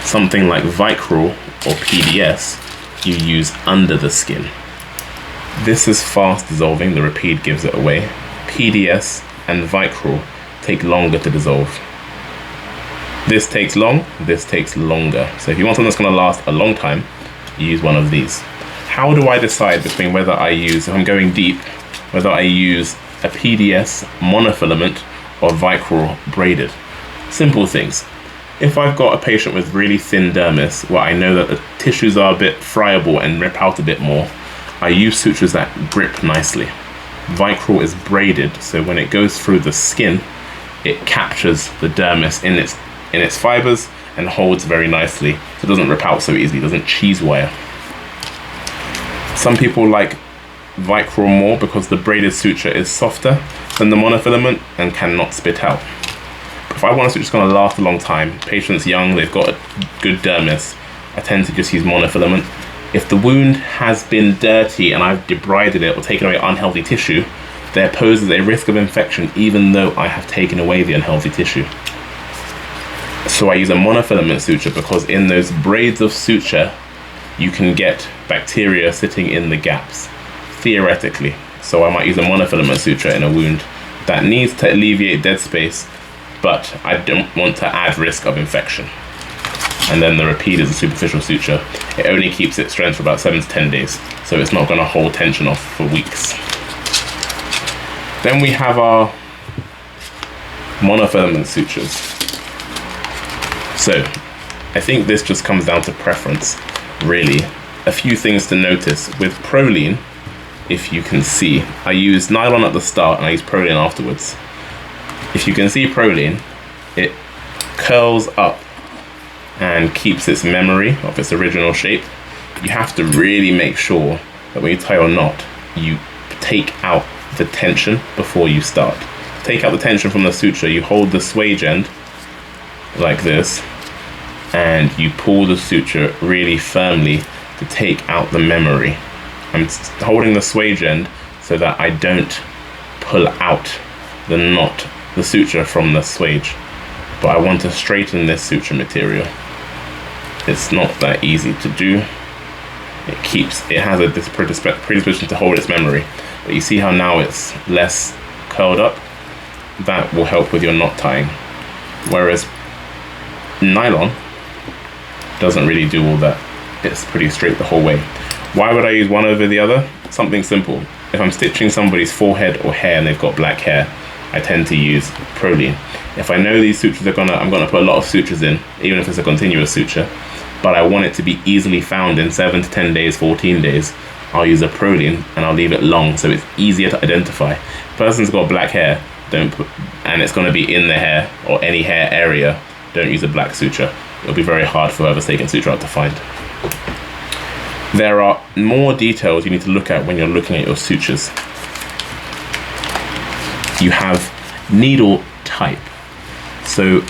Something like Vicryl or PDS you use under the skin. This is fast dissolving, the Rapide gives it away. PDS and Vicryl take longer to dissolve. This takes long, this takes longer. So if you want something that's going to last a long time, you use one of these. How do I decide between whether I use, if I'm going deep, whether I use a PDS monofilament or Vicryl braided? Simple things. If I've got a patient with really thin dermis, where I know that the tissues are a bit friable and rip out a bit more, I use sutures that grip nicely. Vicryl is braided, so when it goes through the skin, it captures the dermis in its fibers and holds very nicely, so it doesn't rip out so easily, it doesn't cheese wire. Some people like Vicryl more because the braided suture is softer than the monofilament and cannot spit out. If I want a suture that's going to last a long time, patient's young, they've got a good dermis, I tend to just use monofilament. If the wound has been dirty and I've debrided it or taken away unhealthy tissue, there poses a risk of infection even though I have taken away the unhealthy tissue. So I use a monofilament suture because in those braids of suture, you can get bacteria sitting in the gaps, theoretically. So I might use a monofilament suture in a wound that needs to alleviate dead space, but I don't want to add risk of infection. And then the Rapide is a superficial suture. It only keeps its strength for about 7 to 10 days, so it's not going to hold tension off for weeks. Then we have our monofilament sutures. So I think this just comes down to preference, really. A few things to notice. With Prolene, if you can see, I use nylon at the start and I use Prolene afterwards. If you can see Prolene, it curls up and keeps its memory of its original shape. You have to really make sure that when you tie your knot, you take out the tension before you start. To take out the tension from the suture, you hold the swage end like this, and you pull the suture really firmly to take out the memory. I'm holding the swage end so that I don't pull out the knot, the suture from the swage, but I want to straighten this suture material. It's not that easy to do. It has a predisposition to hold its memory, but you see how now it's less curled up? That will help with your knot tying. Whereas nylon doesn't really do all that. It's pretty straight the whole way. Why would I use one over the other? Something simple. If I'm stitching somebody's forehead or hair and they've got black hair, I tend to use Prolene. If I know these sutures I'm gonna put a lot of sutures in, even if it's a continuous suture, but I want it to be easily found in 7 to 10 days, 14 days, I'll use a Prolene and I'll leave it long so it's easier to identify. Person's got black hair, and it's gonna be in the hair or any hair area, don't use a black suture. It'll be very hard for whoever's taking suture out to find. There are more details you need to look at when you're looking at your sutures. You have needle type. So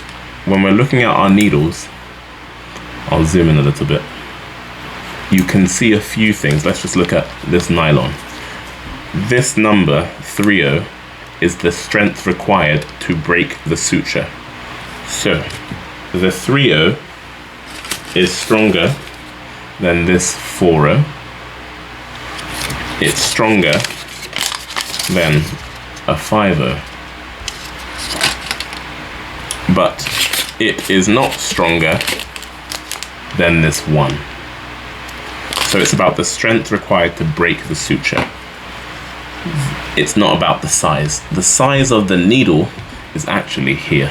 when we're looking at our needles, I'll zoom in a little bit. You can see a few things. Let's just look at this nylon. This number 30 is the strength required to break the suture. So the 30 is stronger than this 40. It's stronger than a 50. But it is not stronger than this 1. So it's about the strength required to break the suture. It's not about the size. The size of the needle is actually here.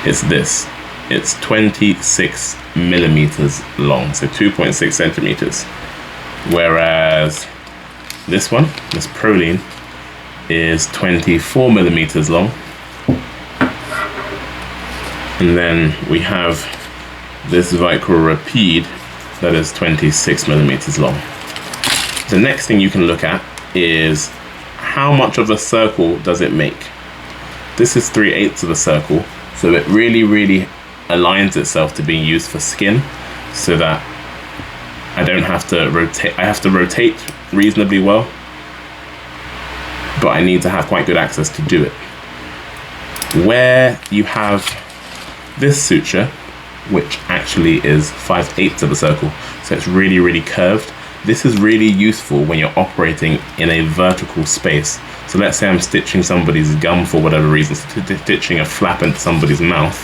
It's this. It's 26 millimeters long, so 2.6 centimeters. Whereas this one, this Prolene, is 24 millimeters long. And then we have this Vicryl Rapide that is 26 millimeters long. The next thing you can look at is how much of a circle does it make. This is 3/8 of a circle, so it really aligns itself to being used for skin, so that I don't have to rotate. I have to rotate reasonably well, but I need to have quite good access to do it. Where you have this suture, which actually is 5/8 of a circle, so it's really curved, This is really useful when you're operating in a vertical space. So let's say I'm stitching somebody's gum for whatever reason, stitching a flap into somebody's mouth.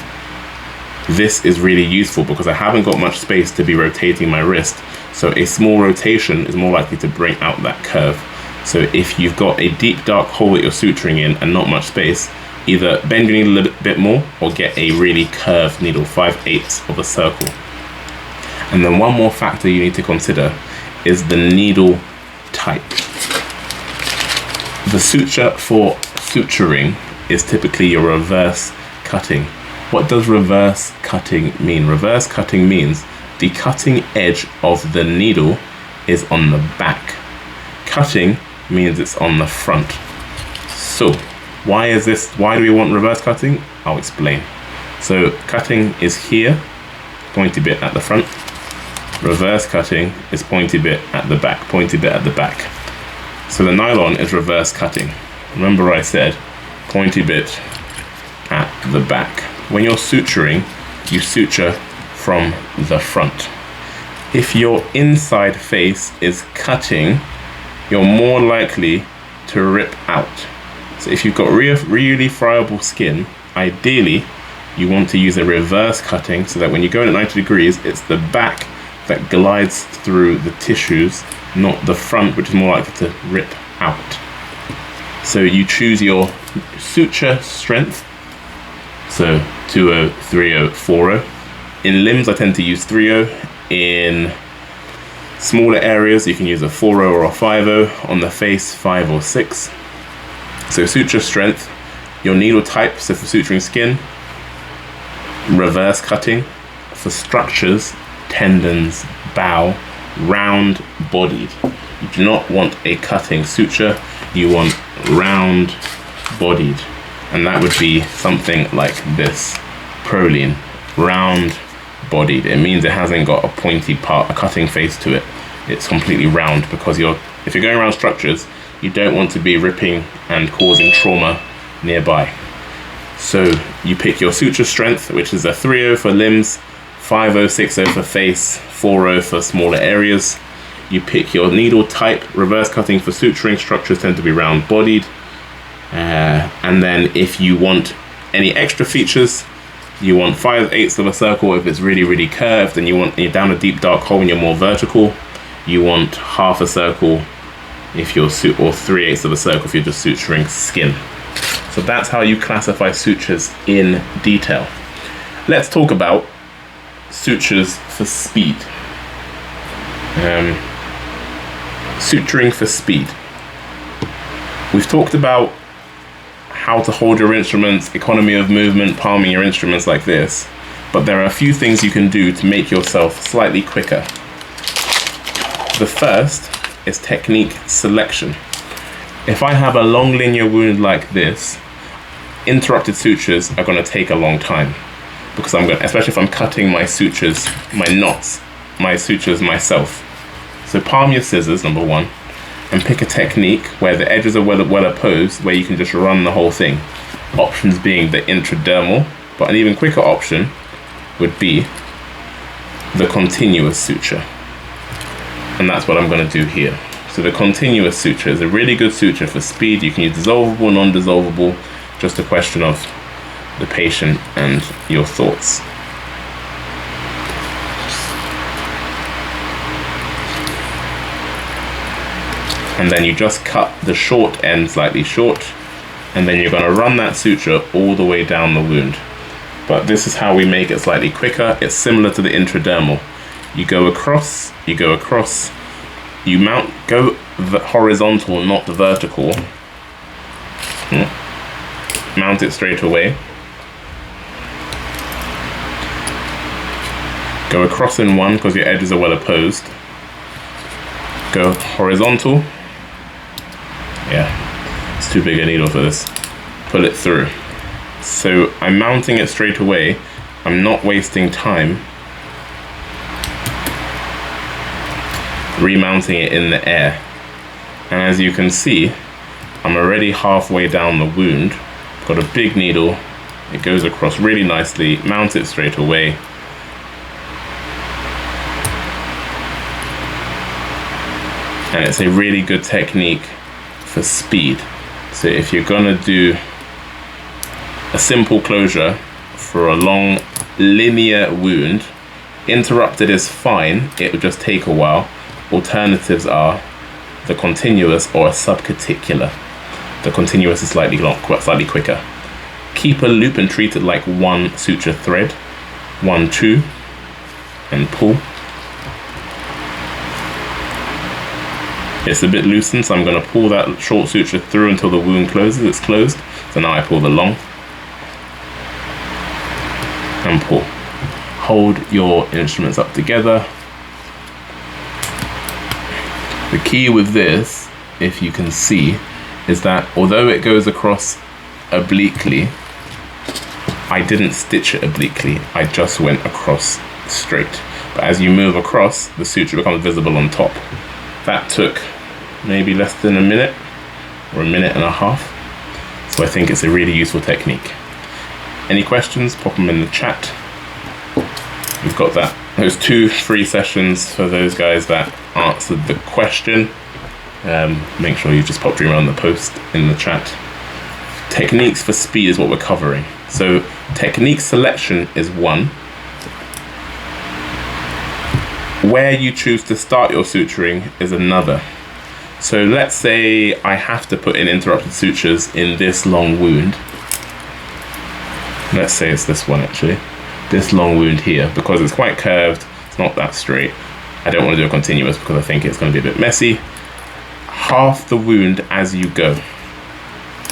This is really useful because I haven't got much space to be rotating my wrist. So a small rotation is more likely to bring out that curve. So if you've got a deep dark hole that you're suturing in and not much space, either bend your needle a little bit more or get a really curved needle, 5/8 of a circle. And then one more factor you need to consider is the needle type. The suture for suturing is typically your reverse cutting. What does reverse cutting mean? Reverse cutting means the cutting edge of the needle is on the back. Cutting means it's on the front. So why do we want reverse cutting? I'll explain. So cutting is here, pointy bit at the front. Reverse cutting is pointy bit at the back, pointy bit at the back. So the nylon is reverse cutting. Remember I said pointy bit at the back. When you're suturing, you suture from the front. If your inside face is cutting, you're more likely to rip out. So if you've got really friable skin, ideally you want to use a reverse cutting so that when you go in at 90 degrees, it's the back that glides through the tissues, not the front, which is more likely to rip out. So you choose your suture strength, so 2/0, 3/0, 4/0. In limbs I tend to use 3/0. In smaller areas you can use a 4/0 or a 5/0. On the face, 5 or 6. So suture strength, your needle type, so for suturing skin, reverse cutting. For structures, tendons, bow, round bodied. You do not want a cutting suture, you want round bodied. And that would be something like this, proline, round bodied. It means it hasn't got a pointy part, a cutting face to it. It's completely round because if you're going around structures, you don't want to be ripping and causing trauma nearby. So you pick your suture strength, which is a 3/0 for limbs, 5/0, 6/0 for face, 4/0 for smaller areas. You pick your needle type. Reverse cutting for suturing structures tend to be round bodied. And then if you want any extra features, you want 5/8 of a circle if it's really curved, and you're down a deep dark hole and you're more vertical. You want half a circle if you're or 3/8 of a circle if you're just suturing skin. So that's how you classify sutures in detail. Let's talk about sutures for speed. Suturing for speed. We've talked about how to hold your instruments, economy of movement, palming your instruments like this, but there are a few things you can do to make yourself slightly quicker. The first is technique selection. If I have a long linear wound like this, interrupted sutures are going to take a long time because especially if I'm cutting my sutures, my knots, my sutures myself. So palm your scissors, number one, and pick a technique where the edges are well opposed, where you can just run the whole thing. Options being the intradermal, but an even quicker option would be the continuous suture. And that's what I'm going to do here. So the continuous suture is a really good suture for speed. You can use dissolvable, non-dissolvable, just a question of the patient and your thoughts. And then you just cut the short end slightly short, and then you're going to run that suture all the way down the wound. But this is how we make it slightly quicker. It's similar to the intradermal. You go across, you go horizontal, not vertical. Mount it straight away. Go across in one because your edges are well opposed. Go horizontal. Yeah, it's too big a needle for this. Pull it through. So I'm mounting it straight away. I'm not wasting time remounting it in the air. And as you can see, I'm already halfway down the wound. Got a big needle. It goes across really nicely. Mount it straight away. And it's a really good technique for speed. So if you're gonna do a simple closure for a long linear wound, interrupted is fine, it will just take a while. Alternatives are the continuous or a subcuticular. The continuous is slightly quicker. Keep a loop and treat it like one suture thread. 1, 2, and pull. It's a bit loosened, so I'm going to pull that short suture through until the wound closes. It's closed. So now I pull the long and pull. Hold your instruments up together. The key with this, if you can see, is that although it goes across obliquely, I didn't stitch it obliquely, I just went across straight. But as you move across, the suture becomes visible on top. That took maybe less than a minute or a minute and a half. So I think it's a really useful technique. Any questions, pop them in the chat. We've got those 2 free sessions for those guys that answered the question. Make sure you just pop your email in the post in the chat. Techniques for speed is what we're covering. So technique selection is one. Where you choose to start your suturing is another. So let's say I have to put in interrupted sutures in this long wound. Let's say it's this one actually. This long wound here, because it's quite curved, it's not that straight. I don't want to do a continuous because I think it's going to be a bit messy. Half the wound as you go.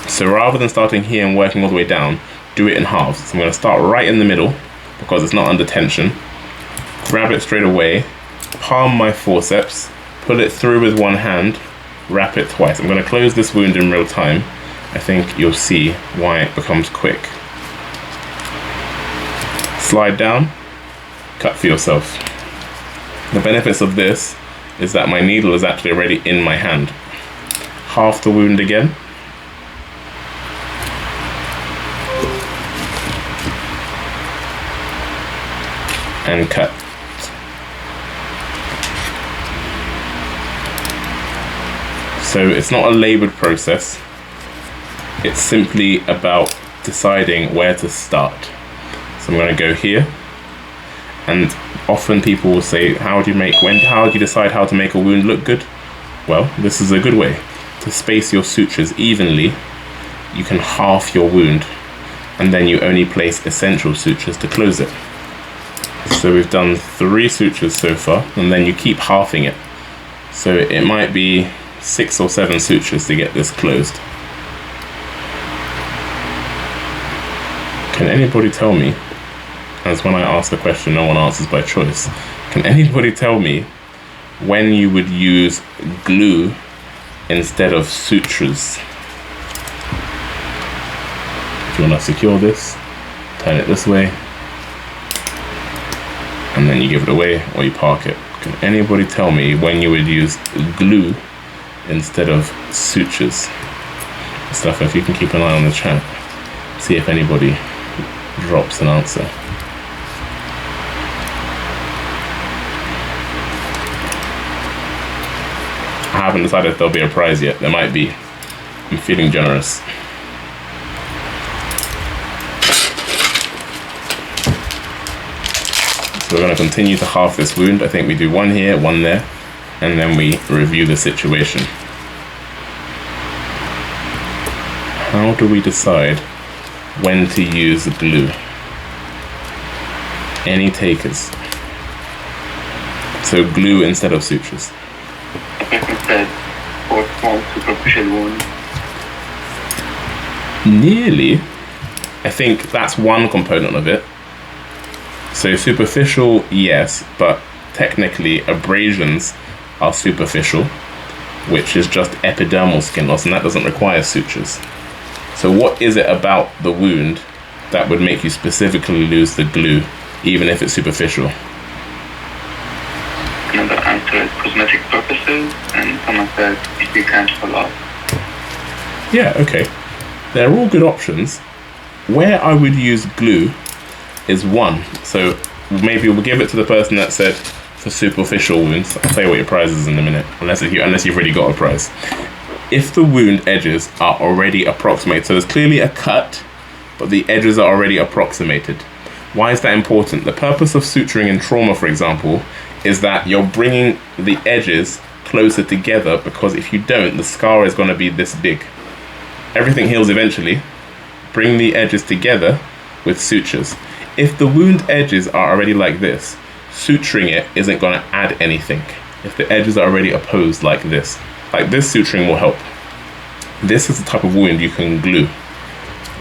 So rather than starting here and working all the way down, do it in halves. So I'm going to start right in the middle because it's not under tension. Grab it straight away, palm my forceps, pull it through with one hand, wrap it twice. I'm going to close this wound in real time. I think you'll see why it becomes quick. Slide down, cut for yourself. The benefits of this is that my needle is actually already in my hand. Half the wound again. And cut. So it's not a labored process. It's simply about deciding where to start. So I'm going to go here, and often people will say, how do you decide how to make a wound look good? Well, this is a good way to space your sutures evenly. You can half your wound, and then you only place essential sutures to close it. So we've done 3 sutures so far, and then you keep halving it. So it might be 6 or 7 sutures to get this closed. Can anybody tell me, as when I ask the question no one answers by choice, can anybody tell me when you would use glue instead of sutures? If you want to secure this, turn it this way, and then you give it away or you park it. Can anybody tell me when you would use glue instead of sutures? Stuff, if you can keep an eye on the chat, see if anybody drops an answer. I haven't decided if there'll be a prize yet. There might be. I'm feeling generous. So we're going to continue to half this wound. I think we do 1 here, 1 there, and then we review the situation. How do we decide when to use the glue? Any takers? So glue instead of sutures. Instead, for small superficial wounds. Nearly. I think that's one component of it. So superficial, yes, but technically abrasions are superficial, which is just epidermal skin loss, and that doesn't require sutures. So what is it about the wound that would make you specifically lose the glue, even if it's superficial? Another answer is cosmetic purposes, and someone said if you can't pull off. Yeah, okay. They're all good options. Where I would use glue is 1. So maybe we'll give it to the person that said for superficial wounds, I'll tell you what your prize is in a minute, unless you've already got a prize. If the wound edges are already approximated, so there's clearly a cut, but the edges are already approximated. Why is that important? The purpose of suturing in trauma, for example, is that you're bringing the edges closer together, because if you don't, the scar is going to be this big. Everything heals eventually. Bring the edges together with sutures. If the wound edges are already like this, suturing it isn't going to add anything. If the edges are already opposed like this suturing will help. This is the type of wound you can glue.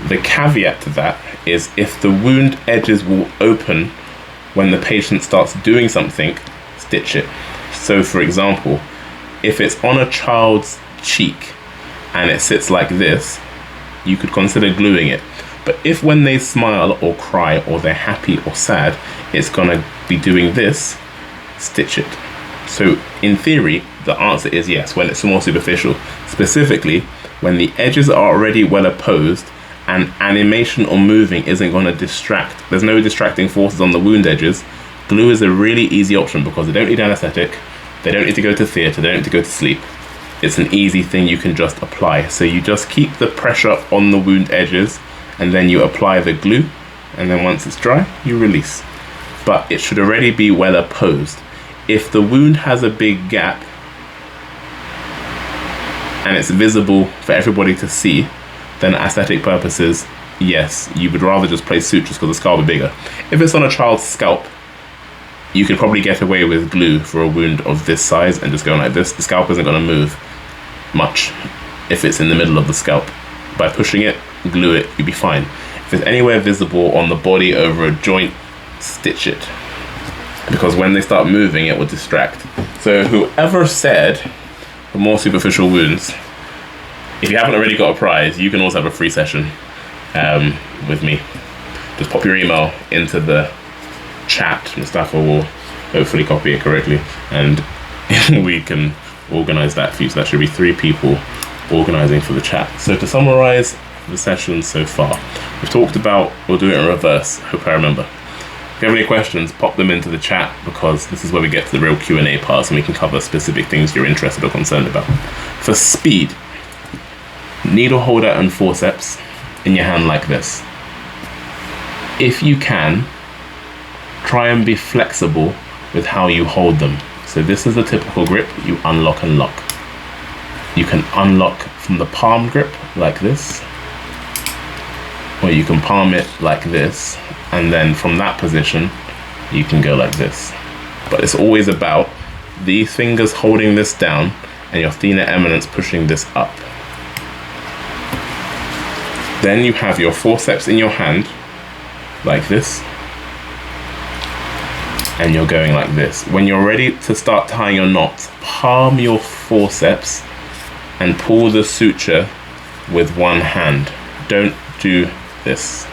The caveat to that is if the wound edges will open when the patient starts doing something, stitch it. So for example, if it's on a child's cheek and it sits like this, you could consider gluing it. But if when they smile or cry or they're happy or sad, it's gonna be doing this, stitch it. So in theory, the answer is yes, when it's more superficial. Specifically, when the edges are already well opposed and animation or moving isn't gonna distract, there's no distracting forces on the wound edges, glue is a really easy option because they don't need anesthetic, they don't need to go to theatre, they don't need to go to sleep. It's an easy thing you can just apply. So you just keep the pressure on the wound edges and then you apply the glue, and then once it's dry, you release. But it should already be well opposed. If the wound has a big gap and it's visible for everybody to see, then aesthetic purposes, yes, you would rather just place sutures because the scar will be bigger. If it's on a child's scalp, you could probably get away with glue for a wound of this size and just going like this. The scalp isn't going to move much if it's in the middle of the scalp. By pushing it, glue it, you'll be fine. If it's anywhere visible on the body over a joint, stitch it. Because when they start moving, it will distract. So whoever said for more superficial wounds, if you haven't already got a prize, you can also have a free session with me. Just pop your email into the chat. Mustafa will hopefully copy it correctly and we can organize that for you. So that should be 3 people organizing for the chat. So to summarize the session so far, we've talked about, we'll do it in reverse, hope I remember. If you have any questions, pop them into the chat because this is where we get to the real Q&A parts and we can cover specific things you're interested or concerned about. For speed, needle holder and forceps in your hand like this. If you can, try and be flexible with how you hold them. So this is a typical grip, you unlock and lock. You can unlock from the palm grip like this, or you can palm it like this, and then from that position, you can go like this. But it's always about these fingers holding this down and your thenar eminence pushing this up. Then you have your forceps in your hand, like this, and you're going like this. When you're ready to start tying your knots, palm your forceps and pull the suture with one hand. Don't do this.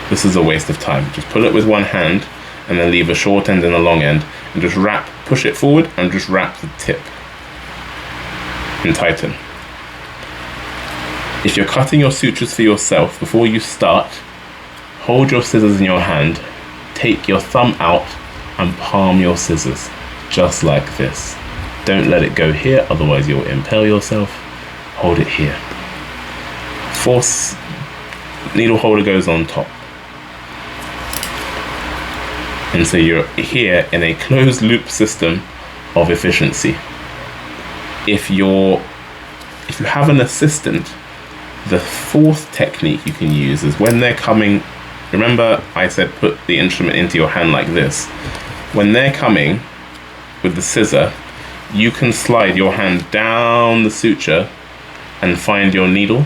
This is a waste of time. Just pull it with one hand and then leave a short end and a long end and just wrap, push it forward and just wrap the tip and tighten. If you're cutting your sutures for yourself, before you start, hold your scissors in your hand, take your thumb out and palm your scissors, just like this. Don't let it go here, otherwise you'll impale yourself. Hold it here. Force needle holder goes on top. And so you're here in a closed loop system of efficiency. If you have an assistant, the 4th technique you can use is when they're coming, remember I said put the instrument into your hand like this. When they're coming with the scissor, you can slide your hand down the suture and find your needle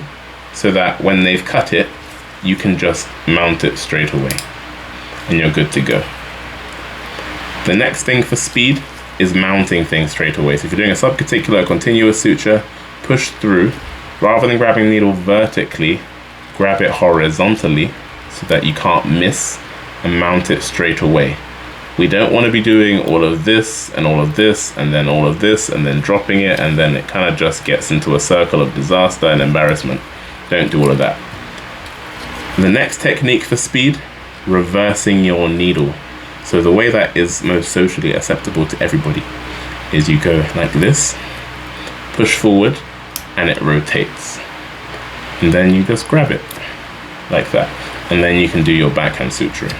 so that when they've cut it, you can just mount it straight away and you're good to go. The next thing for speed is mounting things straight away. So if you're doing a subcuticular continuous suture, push through. Rather than grabbing the needle vertically, grab it horizontally so that you can't miss and mount it straight away. We don't want to be doing all of this and all of this and then all of this and then dropping it, and then it kind of just gets into a circle of disaster and embarrassment. Don't do all of that. The next technique for speed, reversing your needle. So the way that is most socially acceptable to everybody is you go like this, push forward, and it rotates. And then you just grab it like that. And then you can do your backhand suturing.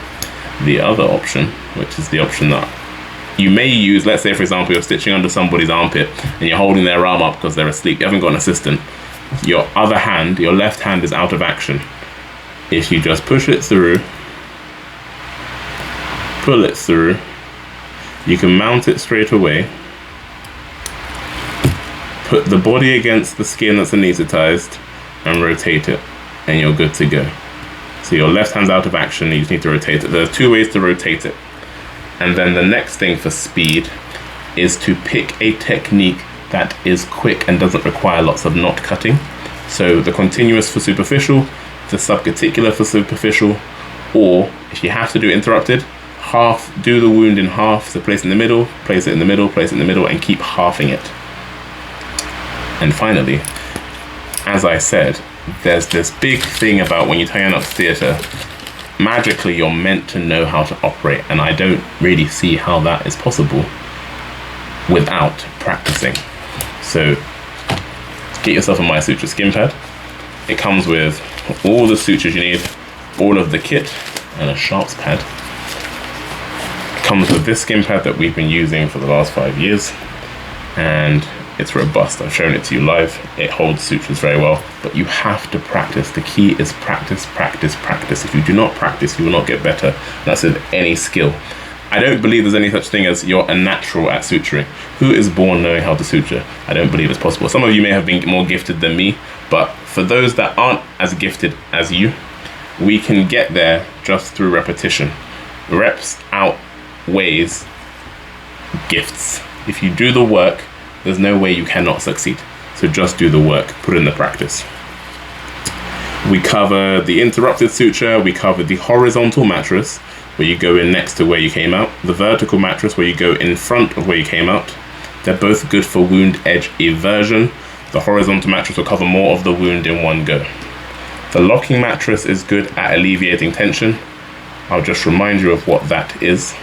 The other option, which is the option that you may use, let's say for example you're stitching under somebody's armpit and you're holding their arm up because they're asleep, you haven't got an assistant, your other hand, your left hand is out of action. If you just push it through, pull it through, you can mount it straight away, put the body against the skin that's anesthetized and rotate it, and you're good to go. So your left hand's out of action, you just need to rotate it. There are two ways to rotate it. And then the next thing for speed is to pick a technique that is quick and doesn't require lots of knot cutting. So the continuous for superficial, the subcuticular for superficial, or if you have to do interrupted, do the wound in half. So place it in the middle, place it in the middle, place it in the middle, and keep halving it. And finally, as I said, there's this big thing about when you turn up theatre, magically you're meant to know how to operate, and I don't really see how that is possible without practicing. So get yourself a MySuture skin pad. It comes with all the sutures you need, all of the kit, and a sharps pad. It comes with this skin pad that we've been using for the last 5 years, and it's robust. I've shown it to you live. It holds sutures very well, but you have to practice. The key is practice, practice, practice. If you do not practice, you will not get better. That's with any skill. I don't believe there's any such thing as you're a natural at suturing. Who is born knowing how to suture? I don't believe it's possible. Some of you may have been more gifted than me, but for those that aren't as gifted as you, we can get there just through repetition. Reps outweighs gifts. If you do the work, there's no way you cannot succeed. So just do the work, put in the practice. We cover the interrupted suture, we cover the horizontal mattress, where you go in next to where you came out, the vertical mattress where you go in front of where you came out. They're both good for wound edge eversion. The horizontal mattress will cover more of the wound in one go. The locking mattress is good at alleviating tension. I'll just remind you of what that is.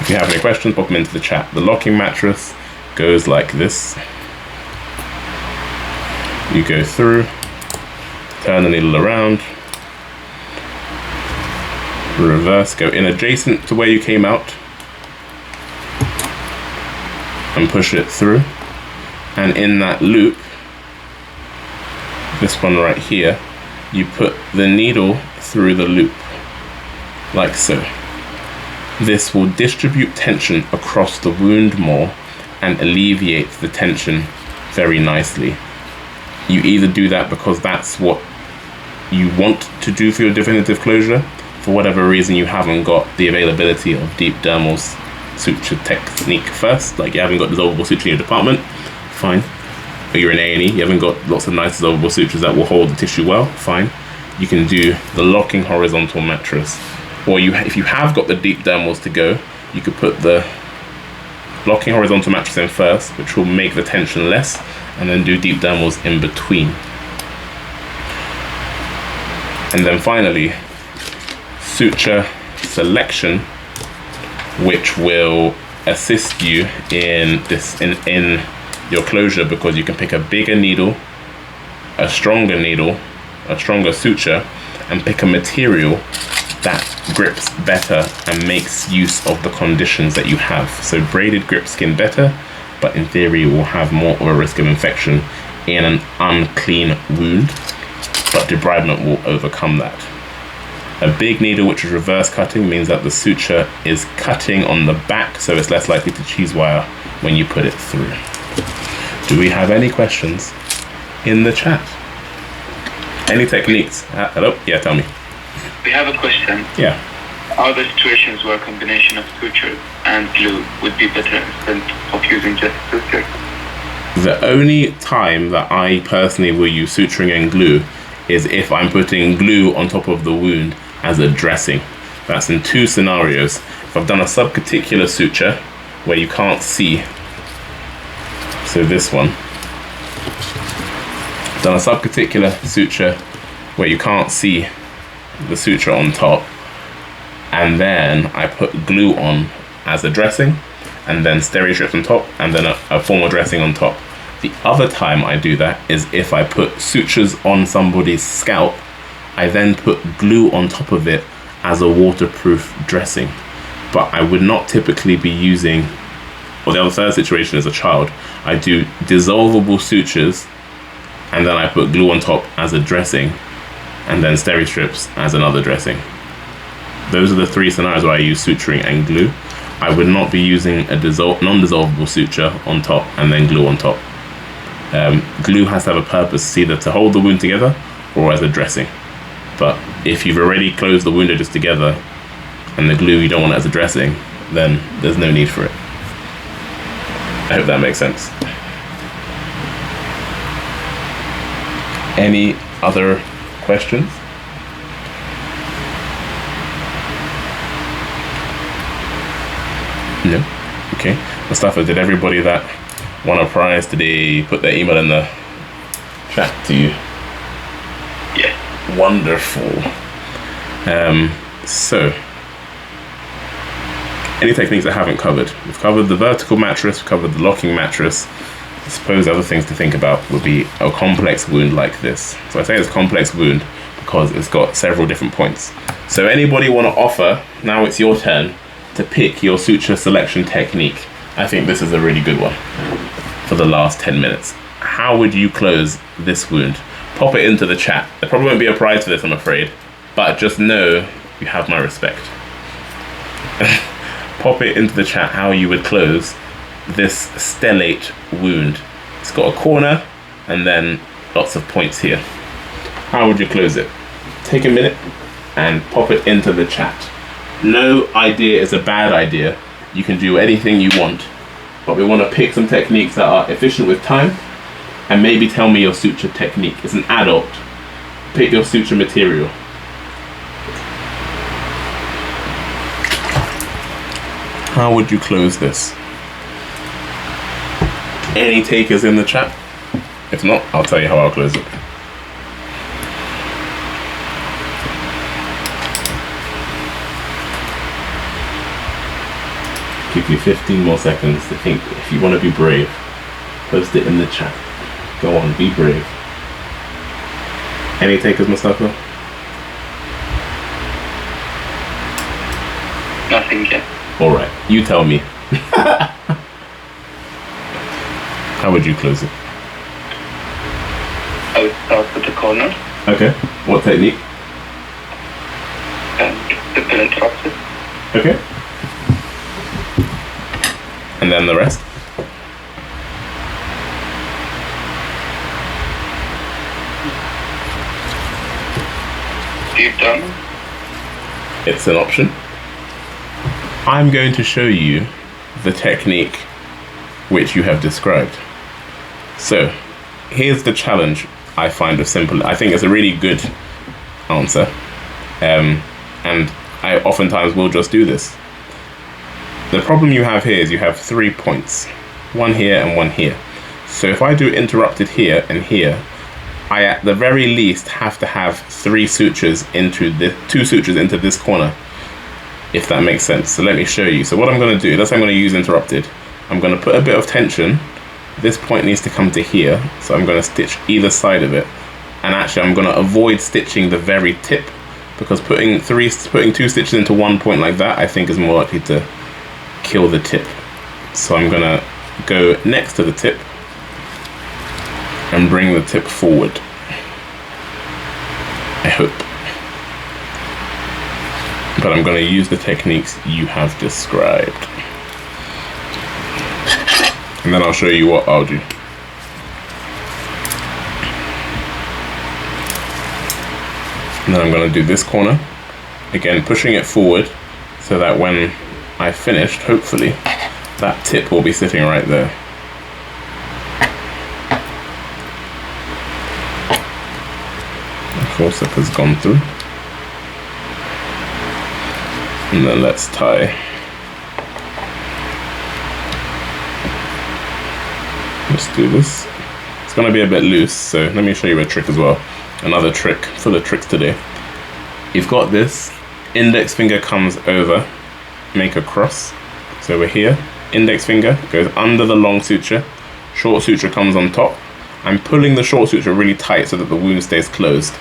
If you have any questions, pop them into the chat. The locking mattress goes like this. You go through, turn the needle around, reverse, go in adjacent to where you came out, and push it through. And in that loop, this one right here, you put the needle through the loop, like so. This will distribute tension across the wound more and alleviate the tension very nicely. You either do that because that's what you want to do for your definitive closure. For whatever reason you haven't got the availability of deep dermal suture technique first, like you haven't got dissolvable suture in your department, fine. Or you're in A&E, you haven't got lots of nice dissolvable sutures that will hold the tissue well, fine. You can do the locking horizontal mattress. Or if you have got the deep dermals to go, you could put the locking horizontal mattress in first, which will make the tension less, and then do deep dermals in between. And then finally, suture selection, which will assist you in your closure, because you can pick a bigger needle, a stronger suture, and pick a material that grips better and makes use of the conditions that you have. So braided grips skin better, but in theory you will have more of a risk of infection in an unclean wound, but debridement will overcome that. A big needle, which is reverse cutting, means that the suture is cutting on the back, so it's less likely to cheese wire when you put it through. Do we have any questions in the chat? Any techniques? Hello? Yeah, tell me. We have a question. Yeah. Are there situations where a combination of suture and glue would be better instead of using just suture? The only time that I personally will use suturing and glue is if I'm putting glue on top of the wound as a dressing. That's in two scenarios. If I've done a subcuticular suture where you can't see, so this one, done a subcuticular suture where you can't see the suture on top, and then I put glue on as a dressing, and then steri strips on top, and then a formal dressing on top. The other time I do that is if I put sutures on somebody's scalp, I then put glue on top of it as a waterproof dressing. But I would not typically be using, or the other third situation is a child, I do dissolvable sutures, and then I put glue on top as a dressing, and then steri strips as another dressing. Those are the three scenarios where I use suturing and glue. I would not be using a non-dissolvable suture on top and then glue on top. Glue has to have a purpose, either to hold the wound together or as a dressing. But if you've already closed the wound edges together and the glue you don't want it as a dressing, then there's no need for it. I hope that makes sense. Any other questions? No? Okay. Mustafa, did everybody that won a prize today put their email in the chat to you? Yeah. Wonderful. So, any techniques I haven't covered? We've covered the vertical mattress, we've covered the locking mattress. I suppose other things to think about would be a complex wound like this. So I say it's a complex wound because it's got several different points. So anybody want to offer, now it's your turn, to pick your suture selection technique. I think this is a really good one for the last 10 minutes. How would you close this wound? Pop it into the chat. There probably won't be a prize for this, I'm afraid, but just know you have my respect. Pop it into the chat how you would close this stellate wound. It's got a corner and then lots of points here. How would you close it? Take a minute and pop it into the chat. No idea is a bad idea. You can do anything you want, but we want to pick some techniques that are efficient with time, and maybe tell me your suture technique. As an adult, pick your suture material. How would you close this? Any takers in the chat? If not, I'll tell you how I'll close it. Give you 15 more seconds to think. If you want to be brave, post it in the chat. Go on, be brave. Any takers, Mustafa? Nothing yet. Alright, you tell me. How would you close it? I would start with the corner Okay, what technique? and the pill interrupted. Okay. And then the rest? Deep down. It's an option. I'm going to show you the technique which you have described. So, here's the challenge I find with simple. I think it's a really good answer. And I oftentimes will just do this. The problem you have here is you have 3 points. One here and one here. So if I do interrupted here and here, I at the very least have to have 3 sutures into this, 2 sutures into this corner, if that makes sense. So let me show you. So what I'm going to do, let's say I'm going to use interrupted. I'm going to put a bit of tension. This point needs to come to here, so I'm going to stitch either side of it. And actually I'm going to avoid stitching the very tip, because putting 2 stitches into one point like that, I think is more likely to kill the tip. So I'm going to go next to the tip and bring the tip forward. I hope. But I'm going to use the techniques you have described. And then I'll show you what I'll do. And then I'm going to do this corner. Again, pushing it forward so that when I finished, hopefully, that tip will be sitting right there. The forceps has gone through. And then let's tie. Let's do this. It's going to be a bit loose, so let me show you a trick as well. Another trick, full of tricks today. You've got this, Index finger comes over, make a cross. So we're here, index finger goes under the long suture, short suture comes on top. I'm pulling the short suture really tight so that the wound stays closed.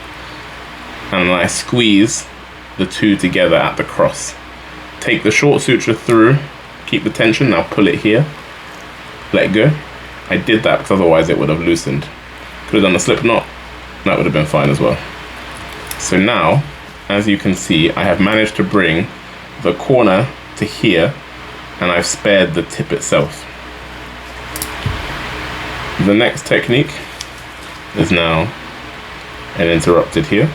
And then I squeeze the two together at the cross. Take the short suture through, keep the tension, now pull it here, let go. I did that because otherwise it would have loosened. Could have done a slip knot, that would have been fine as well. So now, as you can see, I have managed to bring the corner to here, and I've spared the tip itself. The next technique is now an interrupted here.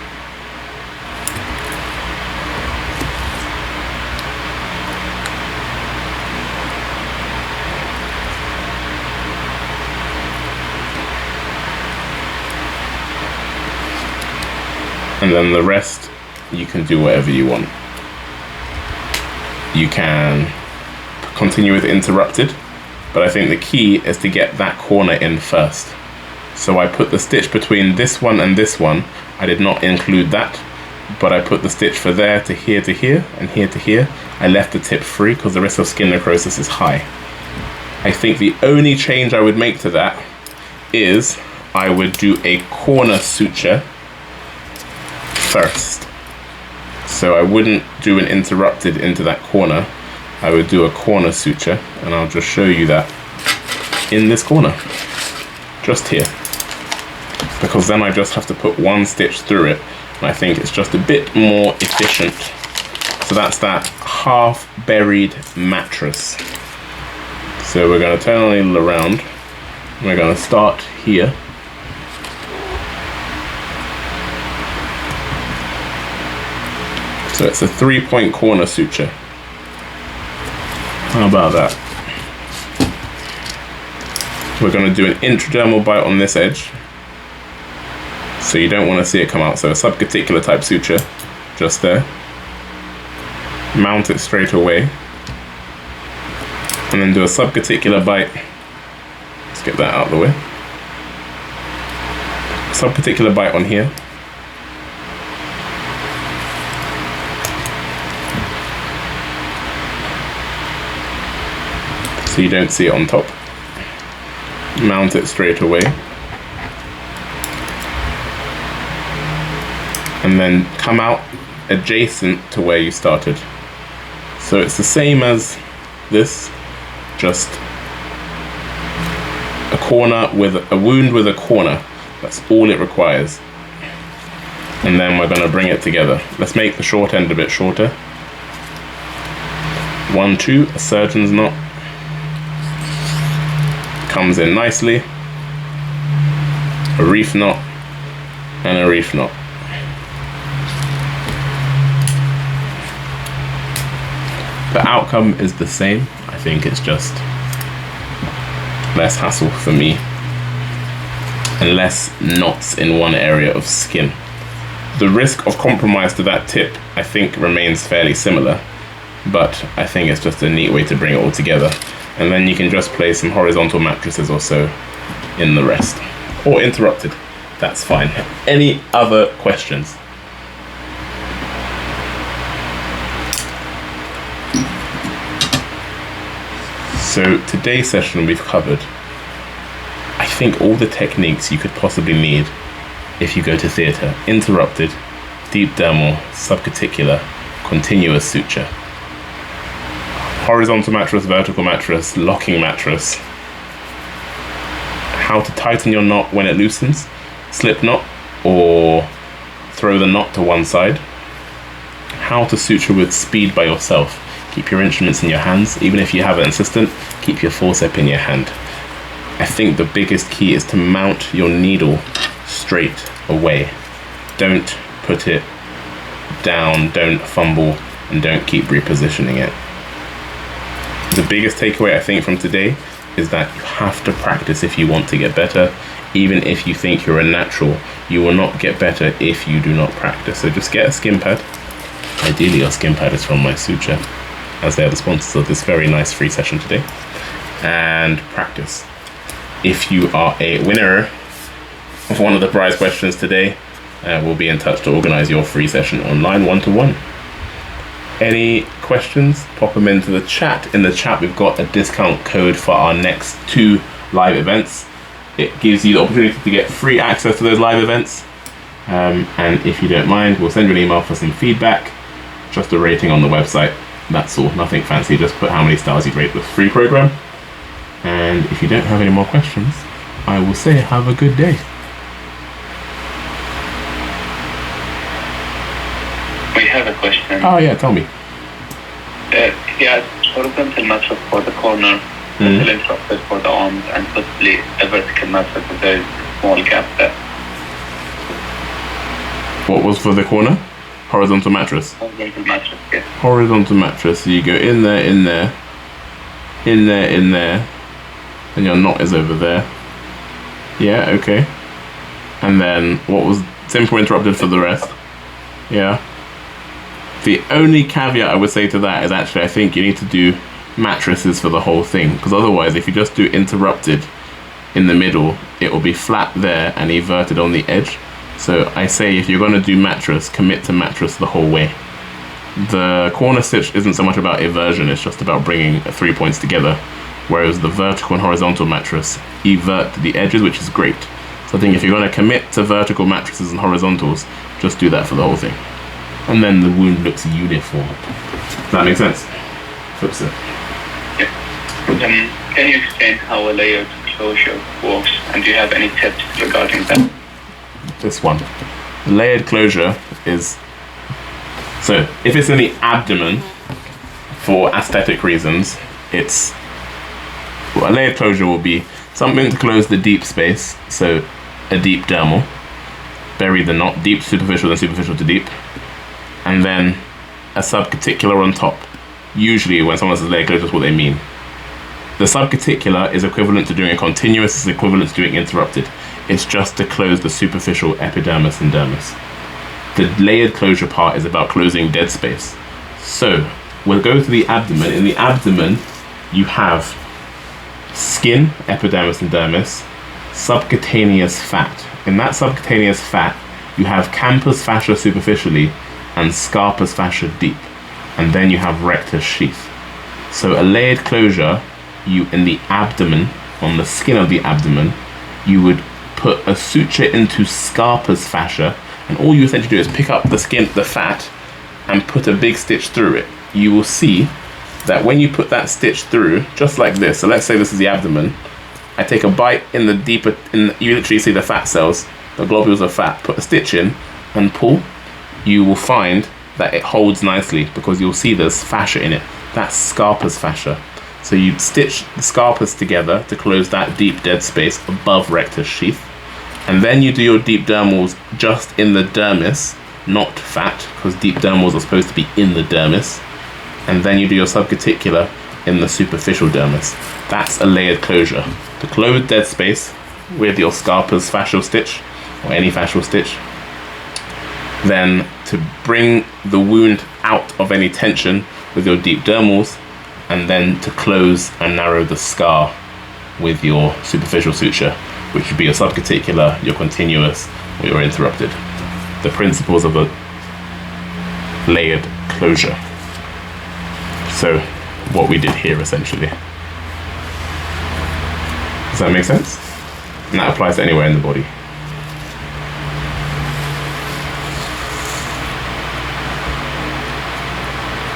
And then the rest, you can do whatever you want. You can continue with interrupted, but I think the key is to get that corner in first. So I put the stitch between this one and this one. I did not include that, but I put the stitch for there to here and here to here. I left the tip free because the risk of skin necrosis is high. I think the only change I would make to that is I would do a corner suture first. So I wouldn't do an interrupted into that corner. I would do a corner suture, and I'll just show you that in this corner, just here. Because then I just have to put one stitch through it, and I think it's just a bit more efficient. So that's that half buried mattress. So we're going to turn the needle around. We're going to start here. So it's a 3-point corner suture. How about that? We're going to do an intradermal bite on this edge. So you don't want to see it come out. So a subcuticular type suture, just there. Mount it straight away. And then do a subcuticular bite. Let's get that out of the way. Subcuticular bite on here. So you don't see it on top. Mount it straight away. And then come out adjacent to where you started. So it's the same as this, just a corner with a wound with a corner. That's all it requires. And then we're going to bring it together. Let's make the short end a bit shorter. 1, 2, a surgeon's knot. Comes in nicely, a reef knot, and a reef knot. The outcome is the same. I think it's just less hassle for me and less knots in one area of skin. The risk of compromise to that tip, I think, remains fairly similar, but I think it's just a neat way to bring it all together. And then you can just place some horizontal mattresses or so in the rest. Or interrupted, that's fine. Any other questions? So today's session we've covered, I think, all the techniques you could possibly need if you go to theatre. Interrupted, deep dermal, subcuticular, continuous suture. Horizontal mattress, vertical mattress, locking mattress. How to tighten your knot when it loosens, slip knot or throw the knot to one side. How to suture with speed by yourself. Keep your instruments in your hands. Even if you have an assistant, keep your forceps in your hand. I think the biggest key is to mount your needle straight away. Don't put it down, don't fumble, and don't keep repositioning it. The biggest takeaway I think from today is that you have to practice if you want to get better. Even if you think you're a natural, you will not get better if you do not practice. So just get a skin pad. Ideally your skin pad is from My Suture, as they are the sponsors of this very nice free session today. And practice. If you are a winner of one of the prize questions today, we'll be in touch to organize your free session online 1-to-1. Any questions, pop them into the chat. In the chat, we've got a discount code for our next 2 live events. It gives you the opportunity to get free access to those live events. And if you don't mind, we'll send you an email for some feedback, just a rating on the website. That's all, nothing fancy, just put how many stars you'd rate the free program. And if you don't have any more questions, I will say have a good day. We have a question. Oh yeah, tell me. He has horizontal mattress for the corner, ceiling structure for the arms, and possibly a vertical mattress with a small gap there. What was for the corner? Horizontal mattress. Horizontal mattress, yes. Horizontal mattress. So you go in there, in there, in there, in there, and your knot is over there. Yeah, okay. And then what was simple interrupted for the rest? Yeah. The only caveat I would say to that is actually I think you need to do mattresses for the whole thing, because otherwise if you just do interrupted in the middle, it will be flat there and everted on the edge. So I say if you're going to do mattress, commit to mattress the whole way. The corner stitch isn't so much about eversion, it's just about bringing 3 points together, whereas the vertical and horizontal mattress evert the edges, which is great. So I think if you're going to commit to vertical mattresses and horizontals, just do that for the whole thing. And then the wound looks uniform. Does that make sense? Hope so. Yeah. Can you explain how a layered closure works, and do you have any tips regarding that? This one. The layered closure is, so if it's in the abdomen for aesthetic reasons, it's, well, a layered closure will be something to close the deep space, so a deep dermal, bury the knot, deep superficial then superficial to deep, and then a subcuticular on top. Usually when someone says layered closure, that's what they mean. The subcuticular is equivalent to doing a continuous, is equivalent to doing interrupted. It's just to close the superficial epidermis and dermis. The layered closure part is about closing dead space. So we'll go to the abdomen. In the abdomen, you have skin, epidermis and dermis, subcutaneous fat. In that subcutaneous fat, you have campus fascia superficially and scarpus fascia deep. And then you have rectus sheath. So a layered closure, you in the abdomen, on the skin of the abdomen, you would put a suture into scarpus fascia, and all you essentially do is pick up the skin, the fat, and put a big stitch through it. You will see that when you put that stitch through, just like this, so let's say this is the abdomen, I take a bite in the deeper, you literally see the fat cells, the globules of fat, put a stitch in and pull, you will find that it holds nicely because you'll see there's fascia in it. That's scarpus fascia. So you stitch the scarpus together to close that deep dead space above rectus sheath. And then you do your deep dermals just in the dermis, not fat, because deep dermals are supposed to be in the dermis. And then you do your subcuticular in the superficial dermis. That's a layered closure. To close dead space with your scarpus fascial stitch, or any fascial stitch. Then to bring the wound out of any tension with your deep dermals, and then to close and narrow the scar with your superficial suture, which would be your subcuticular, your continuous, or your interrupted. The principles of a layered closure. So what we did here essentially. Does that make sense? And that applies to anywhere in the body.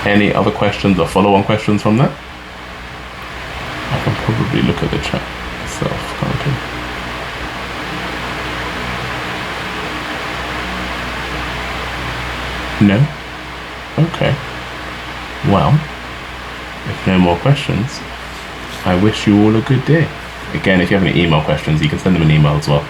Any other questions or follow-on questions from that? I can probably look at the chat myself, can't I? No? Okay. Well, if no more questions, I wish you all a good day. Again, if you have any email questions, you can send them an email as well.